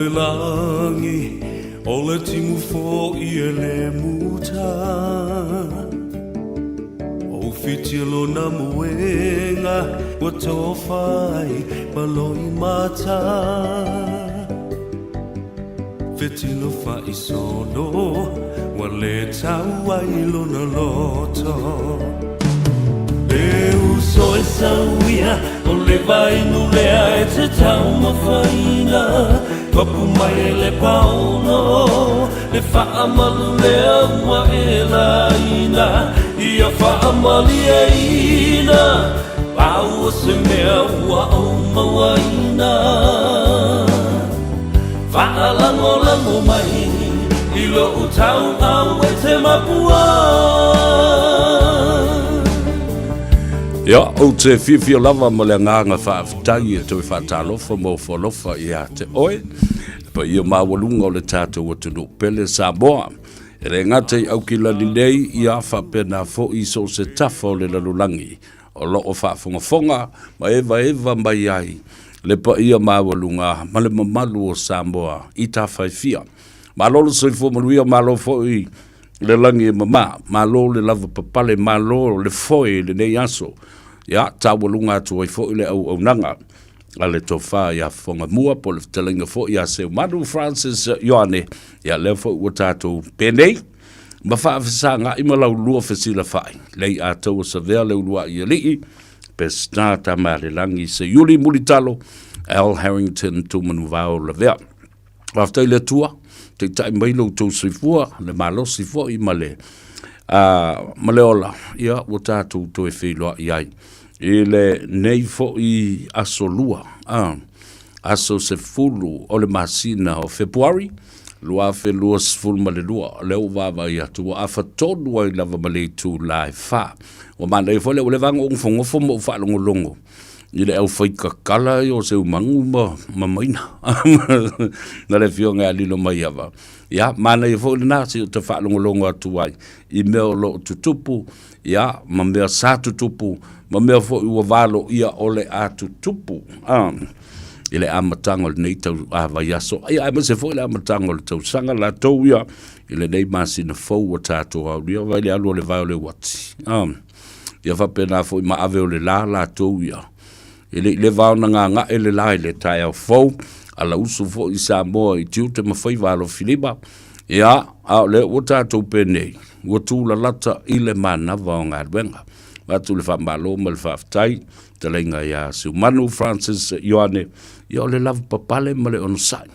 Langi, ole timu fo I ele muta. O fitilo na muenga, wato fai maloi mata. Fitilo fai sono, wale tau ilo na loto. Eu sou essa uia, ole vai no lea e te tau mafaina. Papu mai le pauno, le whaamalu lea ua e la ina. Ia whaamali e ina, pau o se mea ua au maua ina. Whaalango mai, I lo utau au e te mapua. Ia, o te whiwhia lava ma le nganga whaafitai e tui whaatalofa mo whalofa I a te oe. Pa ia mawalunga o le tātou atunu pele Samoa. E re ngata I au ki lani nei I a whapena fo I so se tafa o le lalulangi. O loo whaafongafonga ma eva mai ai. Le pa ia mawalunga ma le mamalu o Samoa I ta whaifia. Ma lolo soifo manuia ma lo fo I le langi e mama. Ma lo le lava papale ma lo le foe le nei aso. Ia, tawalunga atu ai fo I le au nanga. Ale tofa ia fonga mua po le telinga fo ia se Manu Francis Ioane ia le fo o tatou penei ma fa afisanga I malau lua fesila fai lei a tau sa vea le lua ia lii pe stata mare langi se Yuli Mulitalo Al Harrington tu manuvao le vea after le tua te tai mai lo tu sifua le malo sifua I male maleola ia o tatou to e filo iai Ile nei fo I aso lua, aso se fulu o le masina o Februari, lua fe lua se fulu ma le lua, leo wawa I atu, a fatonu ai lava ma le tu lai fa. O mana I fo leo le vanga ungfongofo mo whaalongo longo. Ile au whaikakala I o se umangu ma maina. Na le fio ngā lilo mai awa. Ia, mana I fo le nasi o te whaalongo longo atu ai. I mea lo tutupu, ia, ma mea sa tutupu, ma mea fo ua valo ia ole atu tupu. Ile amatango le nei tau avaiaso. Ia, ma se fo ile amatango le tau sanga la tau ia. Ile nei masi na fau o tato au. Ia, vai le alu le vai o le wati. Ia whapena fo I ma ave o le la tau ia. Ile le vau na ngā ele la ile tai au fau. Ala usu fo I Samoa I tiu te mawhaiva alo Filipa. Ia, au le o tato penei. Ua tū la lata I le mana vau ngā ruenga. Watu le whamalo ma le whaftai, te leinga ia siu Manu Francis Ioane, ia o le lava papale ma le onosai.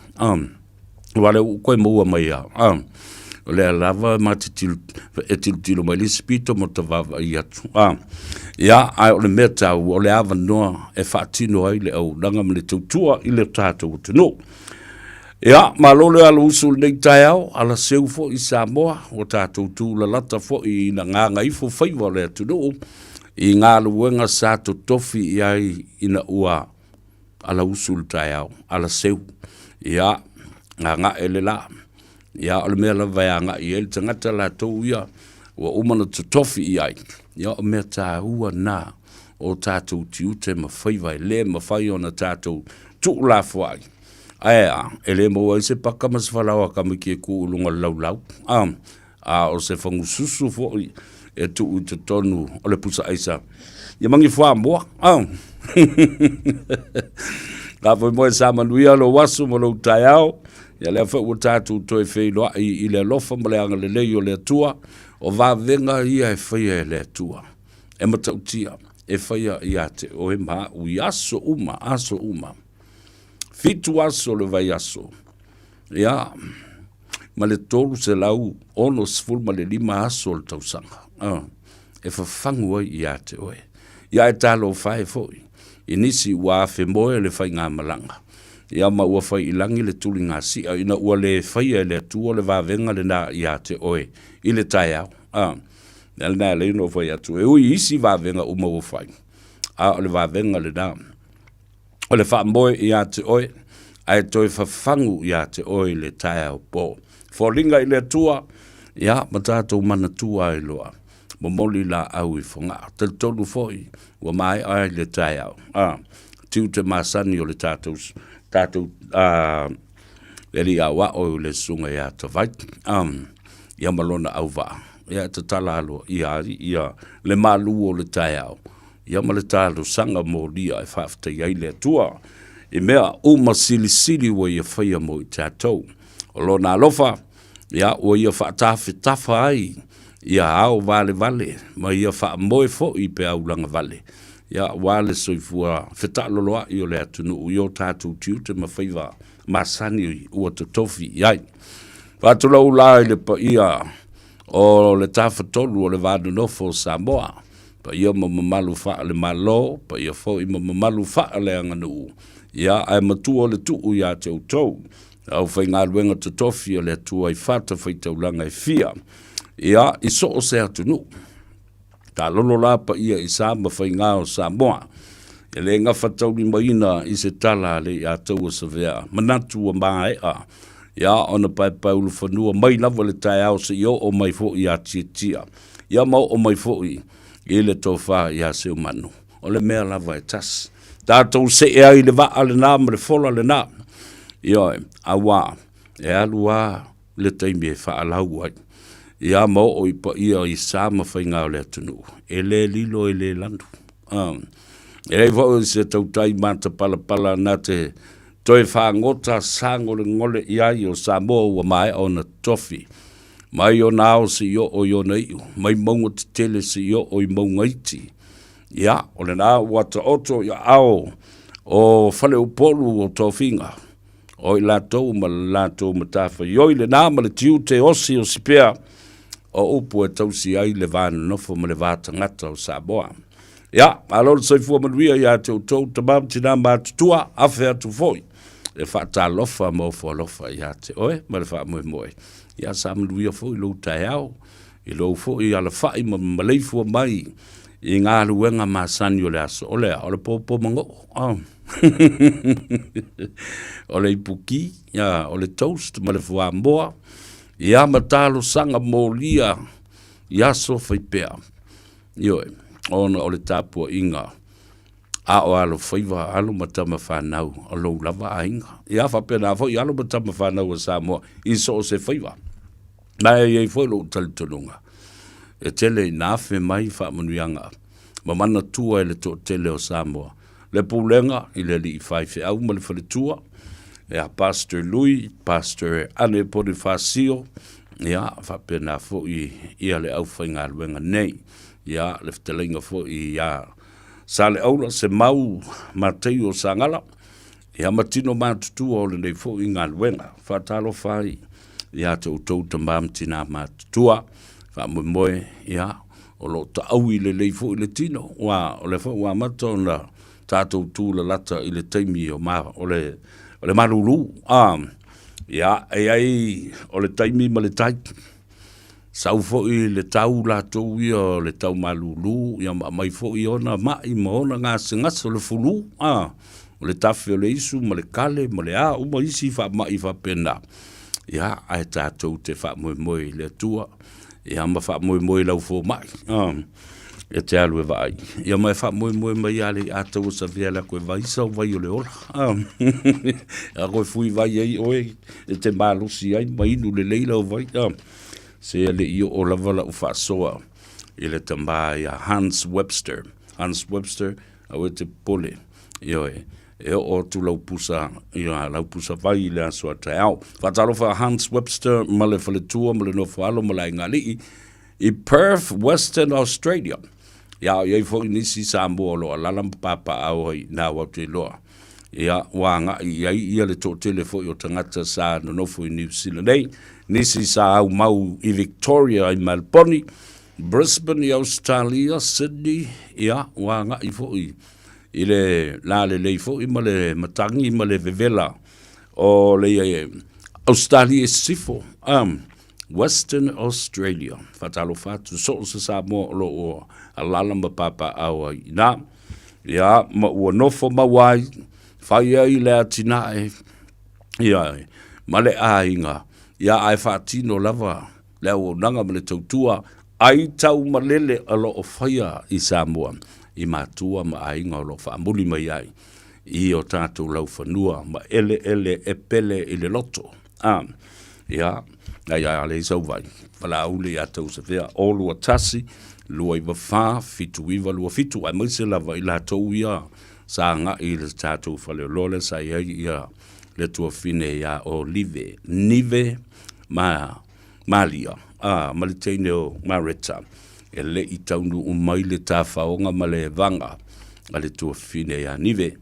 Wale koe maua mai ia. O le lava ma te tilo mai li spito mo te vava I atu. Ia, ai o le mea tau, o le awa noa e whaatino ai le au langa ma le tautua I le tātou tino. Ia, ma lole ala usu nei tai au, ala seu fo I Samoa, o tātou tū la lata fo I na Gagaifo Faiva le atuno, I ngā luenga sa to tofi I ai ina ua ala usu le tai au, ala seu. Ia, ngā ele la, ia, ole mea la vai ngā I ele tangata la tau ia, ua umana to tofi I ai. Ia, o mea tā ua nā, o tātou tiute ma Faiva I le ma fai ona tātou tū la fo ai. Aia, ele mo ai se paka mas whalawa kami ki e ku ulunga lau. O se whangu susu fo e tu u te tonu o le pusa aisa. Ia mangi wha moa. Ka fwoi moe sa manuia lo wasu mo lo tai au. Ia lea wha ua tātou toi whei loa I le lofa mo le anga le lei o le atua. O wā venga ia e whaia e le atua. E matautia, e whaia ia te o e maa ui aso uma. Fitu aso le vai aso. Ia, ma le tolu se lau ono sful ma le 5 aso le tausanga. E whawhangu ai ia te oe. Ia e talo whae foi. I nisi ua fe moe le whai ngā malanga. Ia ma ua whai ilangi le tuli ngā sia. Ina ua le whai e le atua le wavenga le nā ia te oe. I le tai au. Nel nā le ino whai atu. E ui isi wavenga uma ua whai. O le wavenga le nā. O le whamoe I a te oe, ai toi whawhangu I a te oe le tai au pō. Wholinga I le tua, ia, ma tātou mana tua I loa. Momoli la au I whonga. Te tolu foi, ua mai ai le tai au. Tiu te masani o le tātou le li awa o le sunga ia ta vai ia malona au va ia te tala alo ia le malu o le tai au ia ma le talo sanga mo lia e whafta ia le tua e mea o masili wa ia whaia mo i tātou o lona alofa ia o ia whaatafi tafa ai ia au vale ma ia wha moe fo i pe au langa vale ia wale soifua whetaloloa i o le atunu u i o tātou tiu te ma Faiva masani ua te tofi iai whatula ula i le pa ia o le tawhatolu o le vādu nofo Samoa pa ia mamalu wha le malo pa ia fo i mamalu wha le anganu ia ai matua le tuu ia te utou au whai ngā ruenga te tofi o le atua i whata whaitaulanga i fia ia i so o se atunu ta lolo la pa ia i sa ma whai ngā o Samoa e le ngā whatauri maina i se tala le i atua sa vea manatu a mai ia ona pai paulu whanua mai lava le tai au se io o mai fo i a tia ia mau o mai fo i le tofa i a se umanu o le mea lava e tas tātou se ea i le vaa le nā ma le fola le nā ia awa e alua le taimi e whaalau ai ia mau o i pa ia i sa ma whainga o le atunu e le lilo e le landu e rei vau se tautai mata pala na te toi whaangota sango le ngole iai o Samoa ua mai o na tofi mai o nao se io o iona iu mai maunga te tele se io o i maunga iti ia o le nā wata oto ia ao o whale upolu o tofinga o i lātou ma lātou matafa i oi le nā ma le tiu te osi o sipea o upu e tausi ai le vāna nofo ma le vāta ngata o Samoa ia alor soifua manuia ia te utou tamam tina mātutua afe atu foi e whaata lofa mo fo lofa ia te oe ma le wha moe ia sa manuia foi lo tai au i lo foi ala whai ma maleifua mai i ngā ruenga masani o le aso o le popo mango o le ipuki ia o le toast ma le fua moa ia matalo sanga mo lia ia so whaipea ioe ona o le tapua inga a o alo Faiva alo matama whanau o lo lava a inga ia whapena fo i alo matama whanau o Samoa i so o se Faiva mai e fo lo talitonunga e tele nafe mai whamanuianga ma mana tua e le to tele o Samoa le pulenga i le li whaife au ma le whaletua e a Pastor Louis Pastor Ane Podifasio ia whapena fo i ale au whainga luenga nei ia le ftelinga fo i ia sale aula se mau matei o sangala ia matino matutu o le nei fo i ngā luenga whatalo whai ia te utou tamam tina matutua whamoe ia o lo ta au i le nei fo i le tino wa o le fo wa mato na tātou tū la lata i le taimi o ma o le maruru ia ai o le taimi ma le tai sau fo i le tau la tau ia le tau malulu ia mai fo i ona mai ma ona ngā singasa le fulu o le tafi o le isu ma le kale ma le a uma isi fa mai fa pena ia ai tātou te fa moe le tua ia ma fa moe lau fo mai e te alu e vai ia mai fa moe mai ale a tau sa via la koe vai sa vai o le ola a koe fui vai ai oe e te malusi ai mai nu le leila o vai se le io o la vala ufa soa ile tamba ya Hans Webster a te pole io e o tu lau pusa vai le aso ata au fatalo fa Hans Webster male fale tua male no falo male ngali i Perth Western Australia ya ye fo nisi Samoa lo la papa au na wa te lo ia wanga ia le to telefo yo tangata sa no fo New Zealand nisi sa au mau i Victoria i Melbourne Brisbane i Australia Sydney ia wanga i fo i le la le fo i male matangi male vevela o le Australia sifo Western Australia fatalo fatu so sa mo lo o alala ma papa au ina ia ma o nofo mawai fai ai le atina ia male ainga ia ai fatino lava le o nanga male tautua ai tau malele alo o faia i Samoa i matua ma ainga lo fa muli mai ai i o tātou lau whanua ma ele e pele i le loto Ia, ai le sau vai. Wala ule a tau se whea, o lua tasi, lua iwa wha, fitu iwa lua fitu, ai maise lava i la tau ia, sa nga i le tātou whale lole, sa ia ia le tua fine ia o nive, malia, ma le teine o mareta, e le i taunu umai le tā whaonga ma le vanga, a le tua fine ia nive,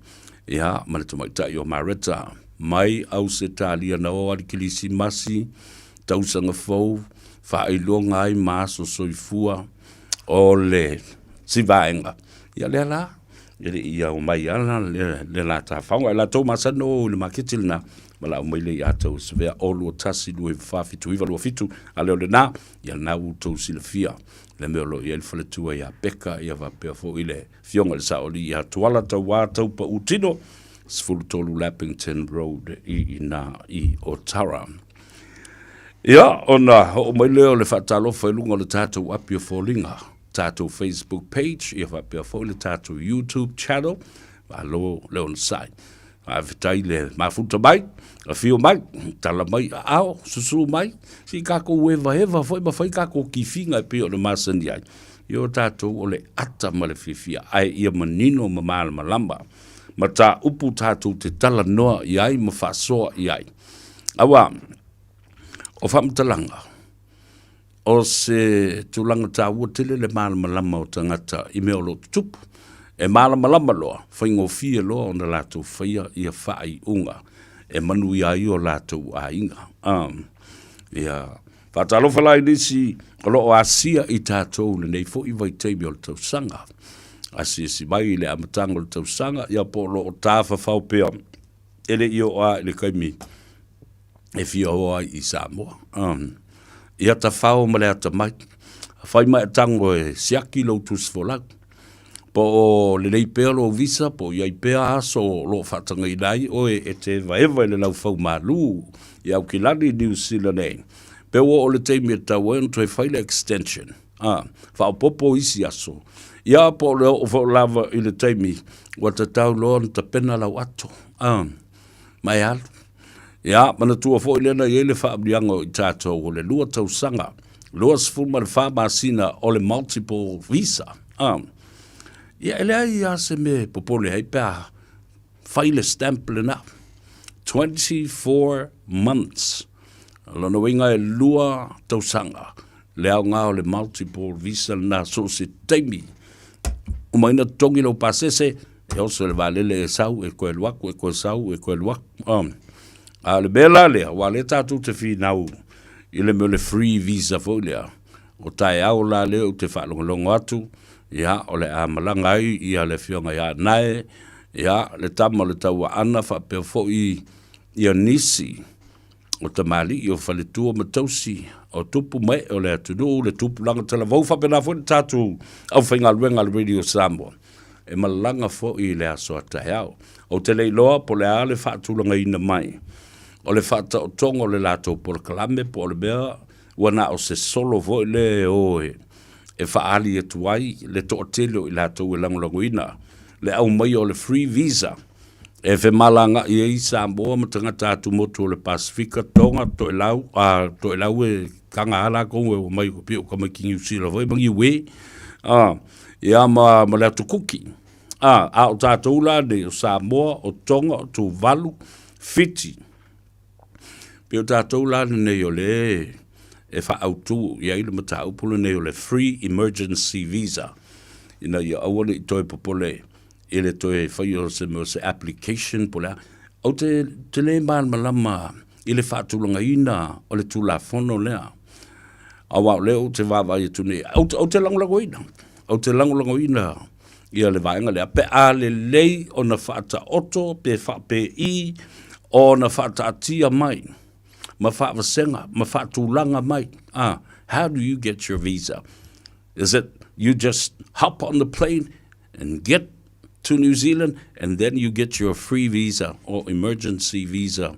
ia, ma le tumaitai o mareta, mai au se tālia na o arikilisi masi, tausanga fau, whailonga ai maaso soifua, o le sivaenga. Ia le la, ia o mai ala, le la tā whaonga, e la tau masano o le makitil na, mala o maile i atau se vea olu o tasi lue whawhitu iwa lua fitu, a leo le na, ia na utou sila fia, le meolo i elfale tua ia beka, ia wapea fo i le fionga le saoli, ia tuala tau wātau pa utino, Sfulutolu Lappington Road i Otara. Ia, ona o mai leo le whaatalofa e lunga le tātou apia fōlinga, tātou Facebook page, ia whapea fō le tātou YouTube channel, alo leo na sai. A vitai le mafuta mai, a fio mai, tala mai, ao, susu mai, si kako eva, foi ma fai kako ki finga e pio le masani ai. Ia tātou o le ata ma le fifia, ai ia manino ma maala malamba. Ma tā upu tātou te tala noa i ai, ma whasoa i ai. Awa, o whamtalanga, o se tūlanga tā uatele le mālama lama o tangata i mea lo tupu, e mālama lama loa, whaingo fia loa o na lātou whaia i a whaai unga, e manu i ai o lātou a inga. Ia, whatalofa lai nisi, o lo o asia i tātou le nei fo i vai teimi o le tau sanga. Asi mai le amatanga le tau sanga, ia po lo o tāwha whaupea, ele i o a le kaimi, e fia o ai i Samoa. Ia ta whao ma le ata mai, whai mai tango e siaki lo tus folau. Po o le nei pea lo visa, po iai pea aso lo whatanga i nai, o e te vaeva le lau whau malu, i au ki lani New Zealand e. Pe o le teimi e tau e ntoi whaile extension, whao popo isi aso. Ia po le o fo lava i le teimi, wa ta tau loa ta pena lau ato. Mai alu. Ia, mana tua fo i lena i ele wha abriango i tātou o le lua tau sanga. Lua sifuma le wha masina o le multiple visa. Ia, ele ai a se me popole hei pēa. Whaile stamp le na. 24 months. Lona winga e lua tau sanga. Leo ngā o le multiple visa na so se teimi. Umaina tongi lo pasese, e oso le valele e sau, e koe luaku, e koe sau, e koe luaku. A le bela lea, wa le tātou te whi nau, i le meo le free visa fo lea. O tae au la leo te whaalongolongo atu, ia o le a malangai, ia le fionga ia nae, ia le tama le taua ana, whapea fo i nisi, o tamali, i o whaletua matausi, o tupu mai o le atunu, le tupu langa tala vau whapena fo ni tātou au whainga luenga le Radio Samoa. E malanga fo i le aso atahe au. O te leiloa po le ale whaatulanga ina mai. O le whaata o tongo le lātou po le kalame po le mea, wana o se solo fo i le oe. E whaali e tuai, le to o telo i lātou e langolango ina. Le au mai o le free visa. E fe malanga i e Samoa ma tangata atu motu o le Pasifika tonga to e lau e kanga ala kongo e mai ko pio kama ki New Zealand voi mangi we ia ma le atu kuki a o tātou la de o Samoa o tonga o tu valu fiti pio tātou la ne o le e wha autu ia ile mata upulu ne o le free emergency visa ina ia awale i toi popole ele toi whai o se application pula o te le malama ile whaatulanga ina o le tula fono lea. Awa leo te wawa i tune. Au te langulango ina. Au te langulango ina. Ia le vaenga lea. Pe a le lei o na whaata oto, pe i, o na whaata atia mai. Ma whaata senga, ma whaatulanga mai. How do you get your visa? Is it you just hop on the plane and get to New Zealand and then you get your free visa or emergency visa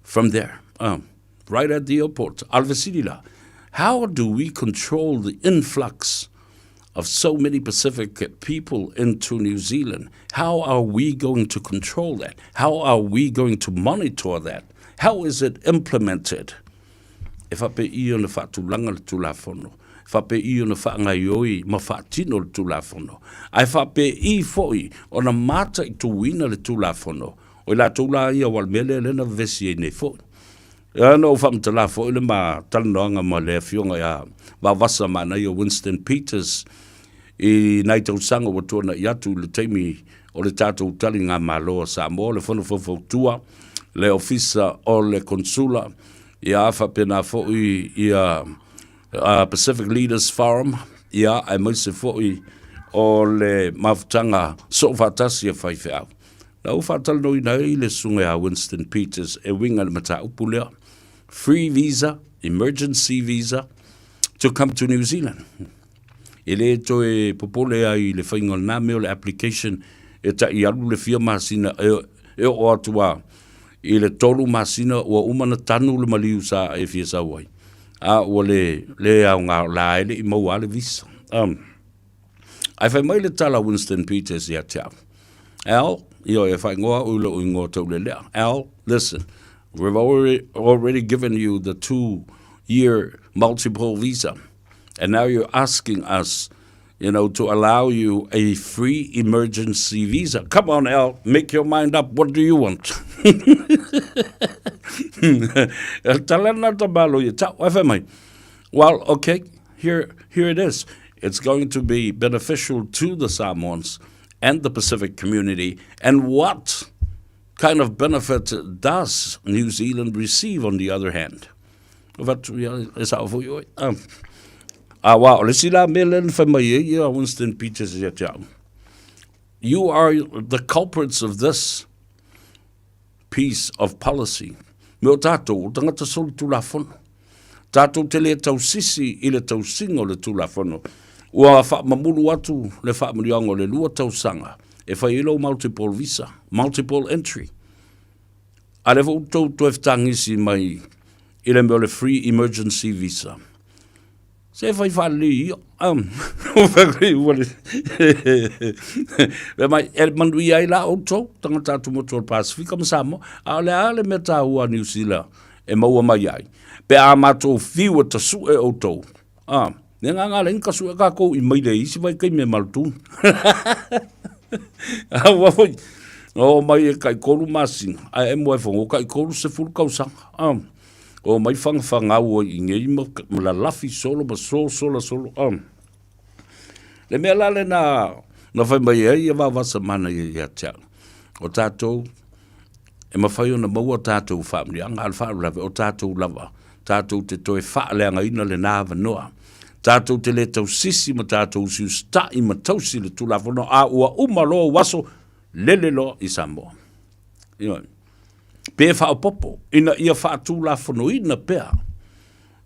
from there, right at the airport, Alvasidila. How do we control the influx of so many Pacific people into New Zealand? How are we going to control that? How are we going to monitor that? How is it implemented? E whape I o na whaatulanga le tulafono. Whape I o na whaangai oi ma whaatino le tulafono. Ai whape I foi o na mata I tuwina le tulafono. O la tula ia wal mele lena vesi e ne foi. Ia no whamtala foi le ma talanoanga ma le fionga ia wawasa mana I o Winston Peters I nai tau sanga wa tuana I atu le teimi o le tātou tali ngā māloa Samoa le whanau tua le ofisa o le konsula ia awha pena fo'i ia Pacific Leaders Forum ia ai maise fo'i o le mawtanga so whatasi a whaiwhau. Na uwhatala no ina I le sunga a Winston Peters e winga le mata upu lea. Free visa, emergency visa to come to New Zealand. E le to e popole ai le whainga na meo le application e ta I alu le fia masina e o atua I le tolu masina ua umana tanu le maliu sa e fia sa wai. A ua le au ngā la ele I maua le visa. Ai whai mai le tala Winston Peters ia te au. Al, io e whai ngoa ula ui ngoa tau le lea. Al, listen, we've already given you the 2-year multiple visa. And now you're asking us, to allow you a free emergency visa. Come on, Al, make your mind up. What do you want? Well, okay, here it is. It's going to be beneficial to the Samoans and the Pacific community. And what kind of benefit does New Zealand receive on the other hand? Wow, let's see that million from Winston Peters. You are the culprits of this piece of policy. Meo tātou, tangata soli tulafono. Tātou te le tau sisi I le tau singo le tulafono. Ua whaamamuru atu le whaamuriango le lua tau sanga. E whai ilo multiple visa, multiple entry. A le vautou toeftangisi mai I le meo le free emergency visa. Se fai fali mai el mandui ai la auto tanga tu motor Pacifica Samoa ale meta ua New Zealand e maua mai ai pe a mato fiu ta su e auto nenga nga len ka su ka ko I mai le isi vai kai me maltu o mai kai koru masin a e mo fo kai koru se ful kausa o mai whangwhanga ua I ngei ma la lafi solo ma solo. Le mea lale na whai mai e ia wawasa mana ia tia. O tātou, e ma whai o na maua tātou whamrianga, al whaaru lawe o tātou lava. Tātou te toe whaaleanga ina le nāwa noa. Tātou te le tau sisi ma tātou siu stai ma tausi le tulafono a ua umalo waso lele lo I Samoa. Pe whaopopo, ina ia whaatulafono ina pea.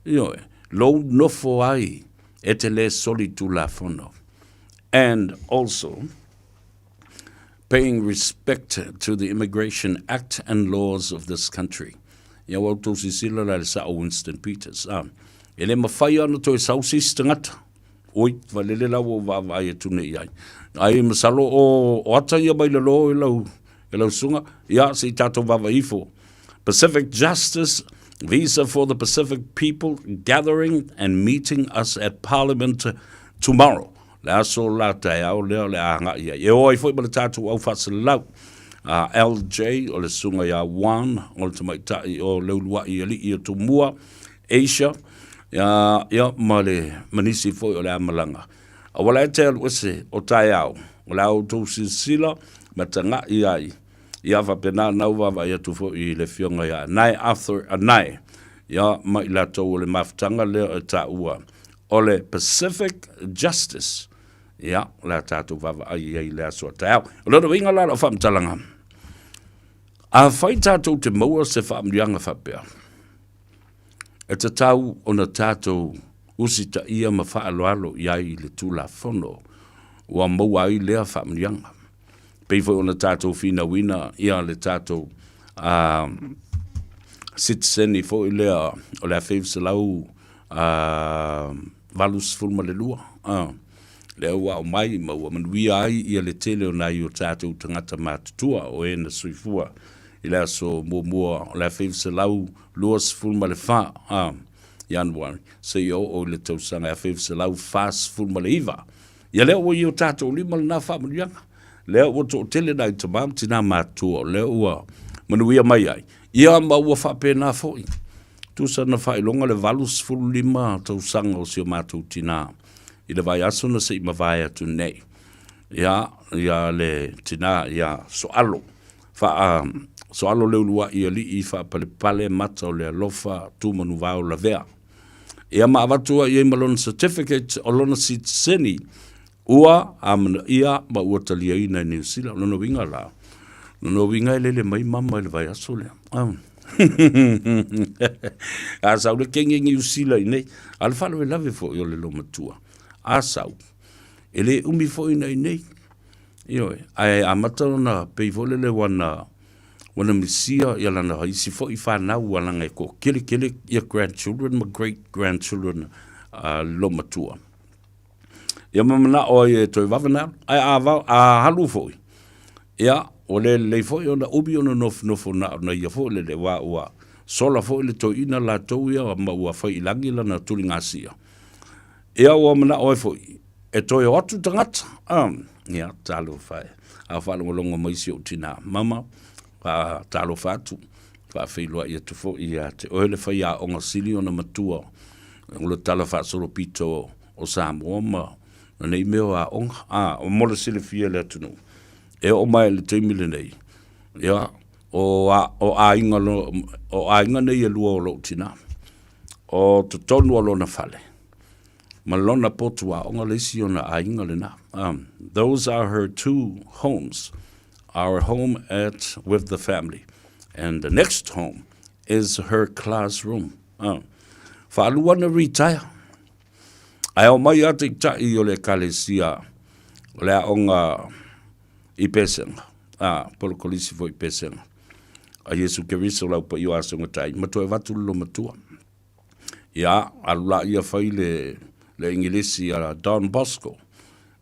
Lo nofo ai, e te le soli tulafono. And also, paying respect to the Immigration Act and laws of this country. Ia wautou sisila la le sa Winston Peters. E le mawhai ana to e sausis tangata. Oi, walele lau o wawai e tune iai. Ai masalo o ata ia mai lalo e lau sunga. Ia si tato Gagaifo. Pacific Justice, visa for the Pacific people, gathering and meeting us at Parliament tomorrow. La so la te au leo le anga ia. E oi foi bala tātou au whasalau. LJ o le sunga ia 1 o le tamaitai o leulua I ali I to mua Asia. Ia ma le manisi foi o le amalanga. A wala e te aluese o tai au. Wala au tau sila matanga iai. Ia whapena nau wawa ia tufo I le fionga ia. Nai Arthur Anai. Ia mai la tau le maftanga leo e ta ua. O le Pacific Justice. Ia, la tātou wawa ai le asua tai au. O loro inga la o whamtalanga. A whai tātou te maua se whamrianga whapea. E te tau o na tātou usita ia ma whaaloalo iai le tūla whono. Ua maua ai lea whamrianga. Pei foi ona tātou whina wina ia le tātou citizeni foi lea o le FEB se lau valus fulma le lua. Le ua o mai maua manuia ai ia le tele o nai o tātou tangata mātutua o e na suifua I le so mua le FEB se lau luas ful ma le fa January. Se o le tausanga FEB se lau fast ful ma le iwa. Ia leo o i o tātou lima le nā wha manuianga. Leo o tō tele nai te mam tina mātua. Leo ua manuia mai ai. Ia ma ua wha pēnā fōi. Tusa na wha ilonga le valus fulu lima tausanga o si o mātou tina. I le vai aso na se i mawai atu nei. Ia le tina ia soalo. Soalo leo lua ia li i wha pale mata o le alofa tu manu vau la vea. Ia ma avatua ia malona certificate o lona si seni. Ua amana ia ma ua talia ina New Zealand. Nono winga la. Nono winga ele mai mama ele vai aso lea. Asau le kengi New Zealand nei. Alfalo e lave fo i o le lo matua. Asau. Ele umi fo ina nei. Ioe. Ai amata na peivole le wana misia ia lana haisi fo i whanau alanga e ko kele ia grandchildren ma great grandchildren lo matua. Ia mamana o e toi wawena, ai a halu foi. Ia, o le foi o na ubi o na nofo na ia foi le wa ua. Sola foi le toi ina la tau ia ma ua fai ilangi la na tuli ngasia. Ia o mana o e foi. E toi o atu tangata. Ia, talo fai. A whalo longa maisi o tina. Mama, talo fatu. Fa feilua ia tufo ia te oele fai a onga sili o na matua. Ngula tala fa soro pito o Samoa ma. Nei meo a onga, o mola sile fia le atunu. E o mai le teimile nei. Ia, o a inga nei e lua o lo tina. O te tonu o lona fale. Ma lona potu a onga leisi o na a inga le na. Those are her two homes. Our home with the family. And the next home is her classroom. Whaaluana retire. Ai o mai ate tai o le kalesia o le aonga I pesenga. Polo kolisi fo I pesenga. A Yesu Keriso lau pa iwa asonga tai. Matua e watu lo matua. Ia, alula ia fai le ingilisi a Don Bosco.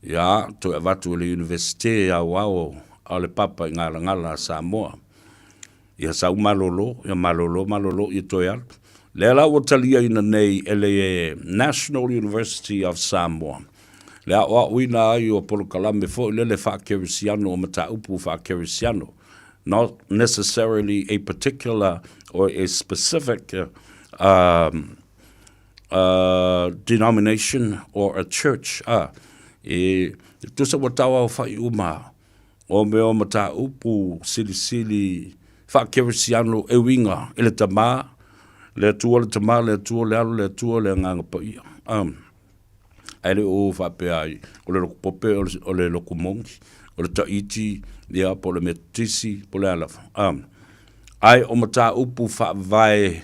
Ia, to e watu le universite a wao a le papa I ngala a Samoa. Ia sau malolo, ia malolo I to e alpa. Le ala o talia ina nei ele National University of Samoa. Le a uina ai o polo kalame fo le whakerisiano o mata upu whakerisiano. Not necessarily a particular or a specific denomination or a church. Tusa watawa o whai uma o meo mata upu sili whakerisiano e winga ele tamaa. Le tua le tama, le tua le alu, le tua le nganga pa ia. Ai le o whape ai, o le loko pope, o le loko mongi, o le taiti, le apo le metisi, po le alafa. Ai o mata upu vai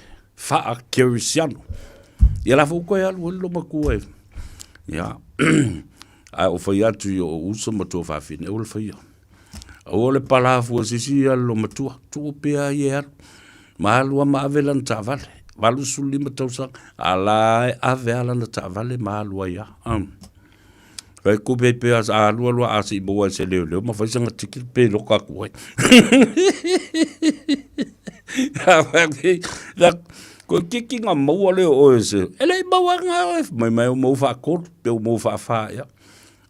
wha kerisiano. Ia la fuko e alu, lo makua e. Ia. Ai o whai atu I o usa matua whawhine, o le whai. O le palafu o sisi alu matua, tuo pia I e alu. Mahalua maavela na tavale. Walu suli matausang. Alai avela na tavale mahalua ia. Vai kube pe as alua as I boa se leo. Ma faisanga tiki pe loka kuai. Ko kiki nga maua leo oese. Ele maua nga mai o mau fa kor. Pe o mau fa ia.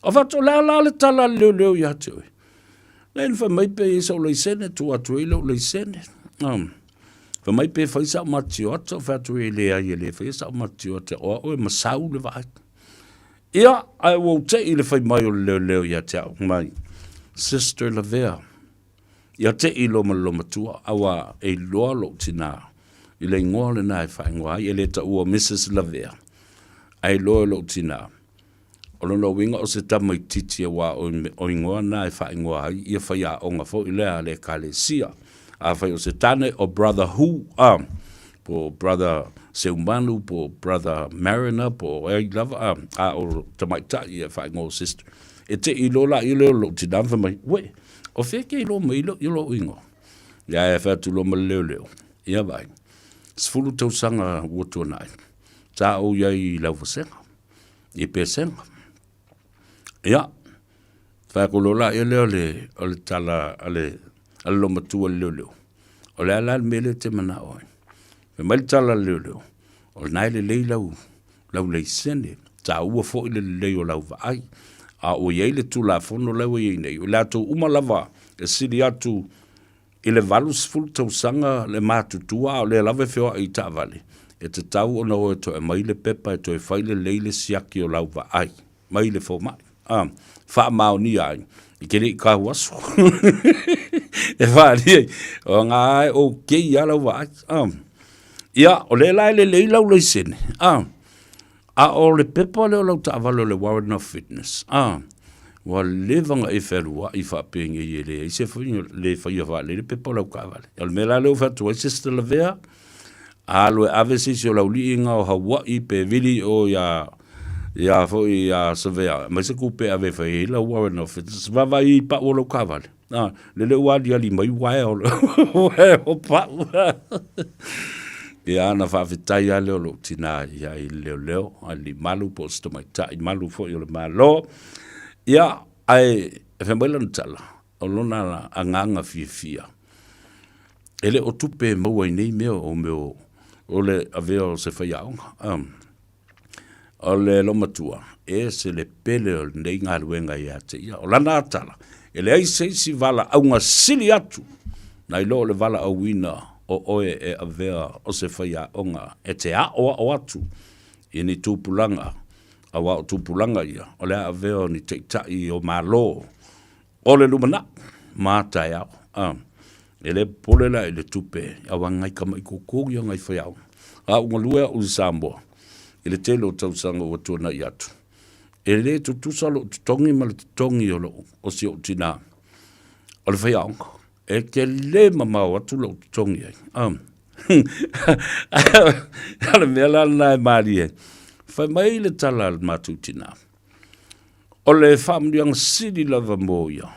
O fato la le tala leo ia te oe. Len fa mai pe isa o leisene. Tu atu ele o leisene. Fa mai pe faisa matiota fa tu ele ai ele faisa matiota o masau le vai. Ia I will te ile fa mai o leo ia te mai. Sister Lavea. Ia te ilo maloma tua awa e lo tina. Ile ngole na fa ngwa ile ta o Mrs Lavea. Ai lo tina. Olono winga o se tamai titi wa o ngwa na fa ngwa ia fa ia onga fo ile ale kalesia. Fai o se tane o brother who po brother Seumanu, po brother Mariner, po lava o tamaita ia fai ngō sister. E te ilo la ilo lo tina fa mai. We, o feke ilo ma ilo ingo. Ia e fai tu lo ma leo. Ia vai. Sfulu tau sanga wotua nai. Ta o iai lau vasenga. I pesenga. Ia. Fai ko lo la ilo le tala ale lo matua leo. o le ala mele te mana oi. Fe mai tala leo. O nai le lau le sene. Ta ua fo ile leo lau vai. A o yei le tu la fono lau yei nei. O le atu umalava e siri atu i le valus ful tau sanga le matutua o le lave feo i ta vale. E te tau o na o e to e mai le pepa e to e whaile leile siaki o lau vai. Mai le fo mai. Wha mao ni ai. I kere i kahu aso. E wha ni o ngā ai o kei a lau vai. Ia, o le lai le lau le sene. A o le pepa leo lau ta avalo le warrant of fitness. Wa levanga e wherua i whapenge i le. I se whainga le whaia wale le pepa lau ka avale. Al me la leo whatua i sesta la vea. A loe avesi si o lau li inga o Hawaii pe vili o ia fo ia savea. Mai se kupe ave whai la warrant of fitness. Wawa i pa o lau ka avale. Le wadi ali mai wae o pa e ana whawhitai a leo lo tina ia i leo ali malu po sto mai tai malu fo i le malo ia ai e whamailan tala o lona a nganga fia ele o tupe maua i nei meo o meo o le aveo se whaiaonga o le lomatua e se le pele o nei ngā ruenga i ate ia o lana atala ele ai seisi vala aunga sili atu na i lo le vala au ina o oe e avea o se whaia onga e te a o atu i ni tūpulanga a wa o tūpulanga ia o le avea ni te tai o malo o le lumana mātai au e le polela i le tupe a wangai kama i kukugi o ngai whaia a unga lua o Samoa i le telo tausanga o tuana i atu e le tutusa lo tutongi ma le tutongi o si o tina o le whaia onga e ke le mamau atu lo tongi ai. Ala mea lana e maari e. Whai mai le tala al matutina. O le whamriang siri lava mo ia.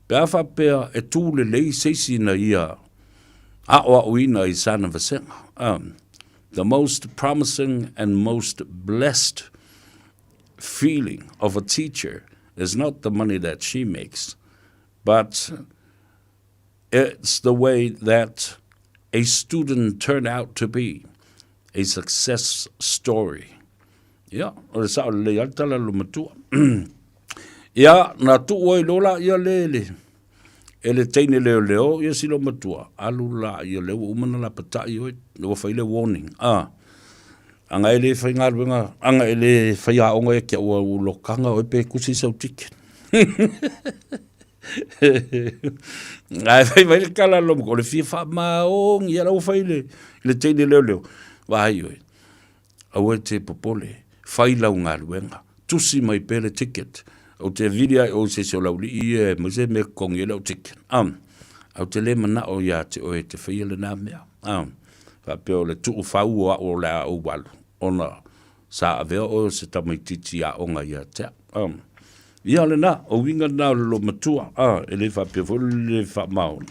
Pea whapea e tū le lei seisi na ia. A oa uina i sana vasenga. The most promising and most blessed feeling of a teacher is not the money that she makes, but it's the way that a student turned out to be a success story. Yeah, o sa le altala lo matua. Ya na tu oi lola ia lele. Ele teine leo ia silo matua. Alula ia leo umana la patai oi no faile warning. Anga ele fainga ruenga, anga ele faia onga e kia ua ulokanga oi pe kusi sau tiket. Ai vai le kala lo ko le fifa ma o ia lo fai le teine leo vai oi au te popole fai la unga luenga tusi mai pele ticket o te video o se so lauli e mo se me kong ye lo ticket au te le mana o ia te o te fai le na me fa pe o le tu fa o la o wal ona sa ave o se tamai titi a onga ia te ia le na, o winga na lo matua, ele fa pe vo le fa mau,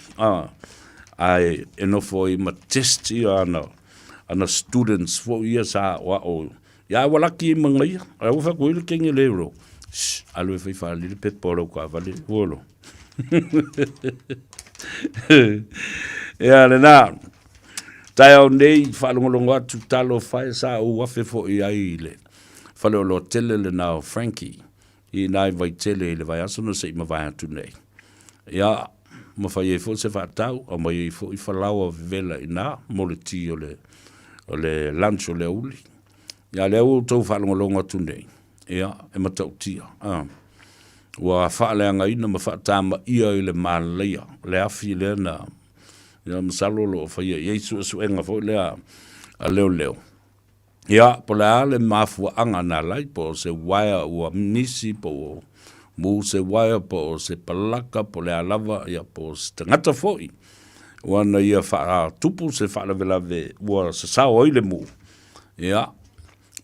ai eno foi ma test ia ana students fo ia sa wa o, ia wala ki mangai, ai o fa ko ile kengi le ro, alo fa fa le pe polo ka vale volo. Ia le na, tai o nei fa longo atu talo fa sa o wa fe fo ia ile, fa lo tele le na Frankie. I nai vai tele le vai aso no se ma vai atu nei. Ia, ma fai e fo se whaatau, o mai e fo i whalaua vela i nā, mo le ti o le lunch o le uli. Ia, le au tau whalongolonga atu nei. Ia, e ma tau tia. Ua whaaleanga ina ma whaatama ia i le māleia, le afi le na, ia, masalolo o fai e Yesu asuenga fo lea a leo. Ia, po le ale mafua anga na lai, po se waia ua nisi, po mu se waia, po se palaka, po le alava, ia po se tangata foi. Wana ia wha tupu se wha lawe, ua se sao oile mu. Ia,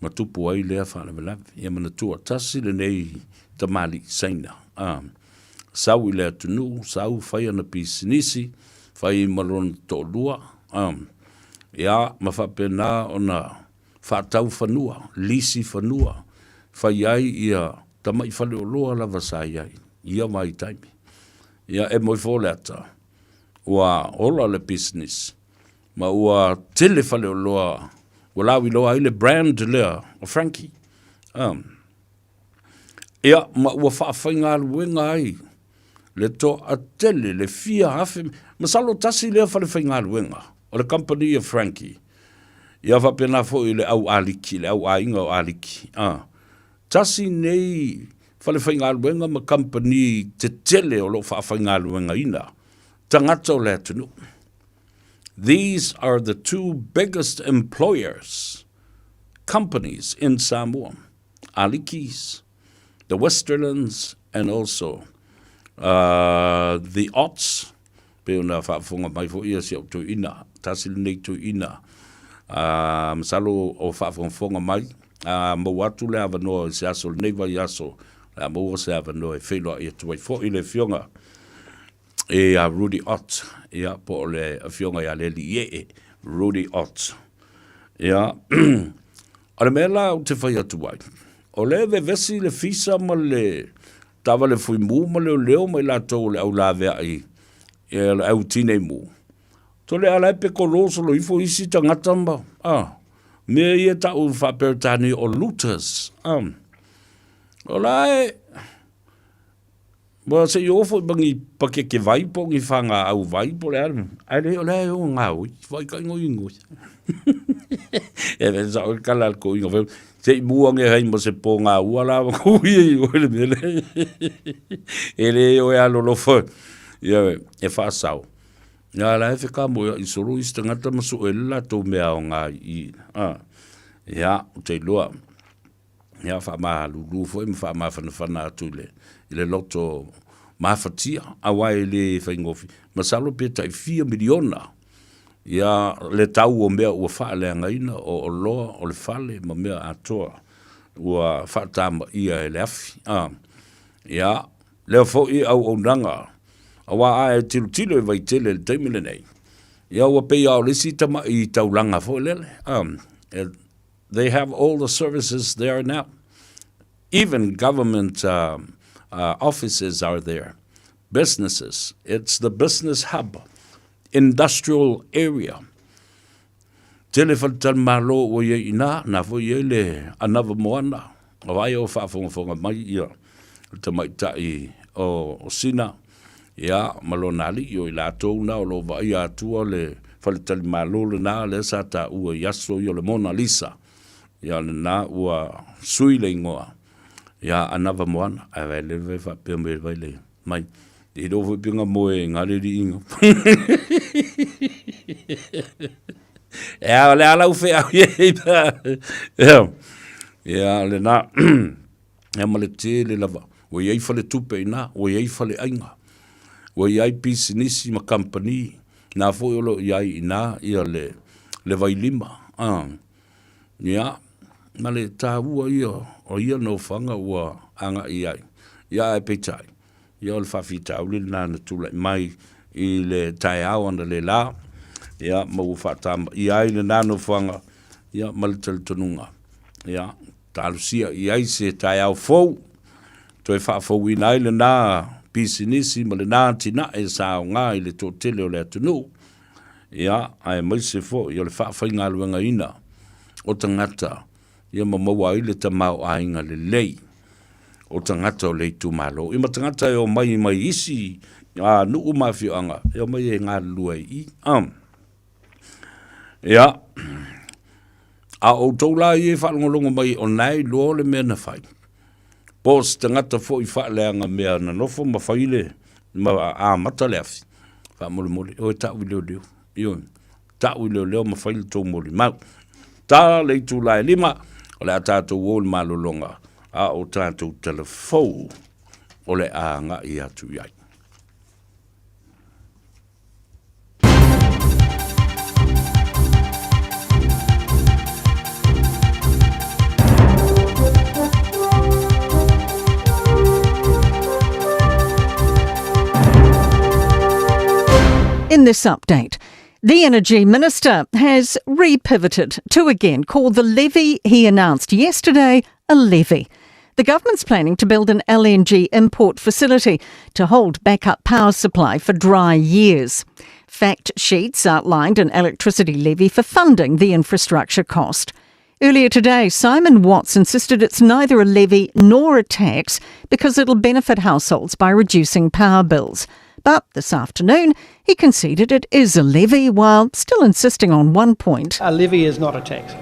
ma tupu ai lea wha lawe, ia mana tua tasi le nei tamali saina. Sau i lea tunu, sau whai ana pisi nisi, whai malona to lua. Ia, ma whapena ona whaatau whanua, lisi whanua, whai ai ia tamai whale o loa lava sa ai, ia mai taimi. Ia e moi fōle ata, ua ola le business ma ua tele fale o loa ua lawi loa i le brand lea o Frankie ia ma ua whaafainga aluenga ai le to a tele le fia hafe masalo tasi lea fale whainga aluenga o le company of Frankie ia whapena fo i le au aliki le au ainga o aliki tasi nei fale whainga aluenga ma company te tele o lo whaafainga aluenga ina tangata o le atunu. These are the two biggest employers, companies in Samoa, Alikis, the Westerlands, and also the Ots. Peona whaafonga mai fo ia si au tu ina, tasili nei tu ina. Masalo o whaafonga mai, mo watu le avanoa se aso le neiva i aso, mo se avanoa e wheloa i atu ai fo i le fionga. E a Rudy Ott, ia po le fionga ia le li Rudy Ott. Ia, o le mela o te whai atu ai. O le vesi le fisa ma le tawa le fui mu ma le leo mai la tau le au la vea i. E le au tine mu. To le ala pe koloso lo ifo isi tangata mba. Me ia tau whaperitani o looters. O lai... Bo se yo fo bangi pake ke vai po ngi fanga au vai po le ar. Ai le ole o nga o vai ka ngo ingo. E ve sa o kala ko ingo. Se buang e hai mo se po nga u ala ko i o le mele. Ele o ya lo fo. Ya e fa sao. Ya la fe ka mo i solo istanga ma so ela to me a nga i. Ya te loa. Ya fa ma lu fo im fa ma fa tu le. Le loto mafatia awai le faingofi masalo pe tai 4 miliona ya le tau o mea ua fale ngaina o loa o le fale ma mea atoa ua fatama ia le afi ya le fo I au onanga awa ai tilo e vai tele le taimile nei ya ua pe au le sitama I taulanga fo lele they have all the services there now, even government offices are there, businesses. It's the business hub, industrial area. Telefon malo o ye ina na fo ye le anava moana. O vai o whaafonga mai ia. Te mai tai o sina. Ia malonali i o I latou na o lo vai atua le whaletali malo le na le sa ta ua yaso i o le Mona Lisa. Ia le na ua sui le ingoa. Ya anava moana ai le ve fa pe me vai le mai I do fu pinga moe ngale di ingo ya le ala u fe ya le na ya male te le lava o ye fa le tupe na o ye fa le ainga o ye business ma company na fo lo ye ina ia le vai lima ya male ta ua ia o ia no fanga ua anga ia ia e petai ia o le whawhita uli nana tula mai I le tai awana le la ia mau whatama ia I le nana fanga ia male talitonunga ia talusia ia I se tai au fau toi whafau ina I le na pisinisi ma le nā tina e sao ngā I le tōtele o le atunu ia ai mai se fo ia le whawhainga luenga ina o tangata ia mamaua I le tamau ainga le lei o tangata o lei tu malo. Ima tangata e o mai isi nuku mawhianga e o mai e ngā lua I. Ia, a o taula I e whalongolongo mai o nai lua le mea na whai. Pos tangata fo I whaleanga mea na nofo ma whaile ma mata le afi. Wha mole o e tau I leo. Ion, tau I leo ma whaile tau mole. Mau, tā lei tu lai lima. O le atato wol malolonga a o tato telefou o le anga I atu iai. In this update, the Energy Minister has repivoted to again call the levy he announced yesterday a levy. The government's planning to build an LNG import facility to hold backup power supply for dry years. Fact sheets outlined an electricity levy for funding the infrastructure cost. Earlier today, Simon Watts insisted it's neither a levy nor a tax because it'll benefit households by reducing power bills. But this afternoon, he conceded it is a levy while still insisting on one point. A levy is not a tax.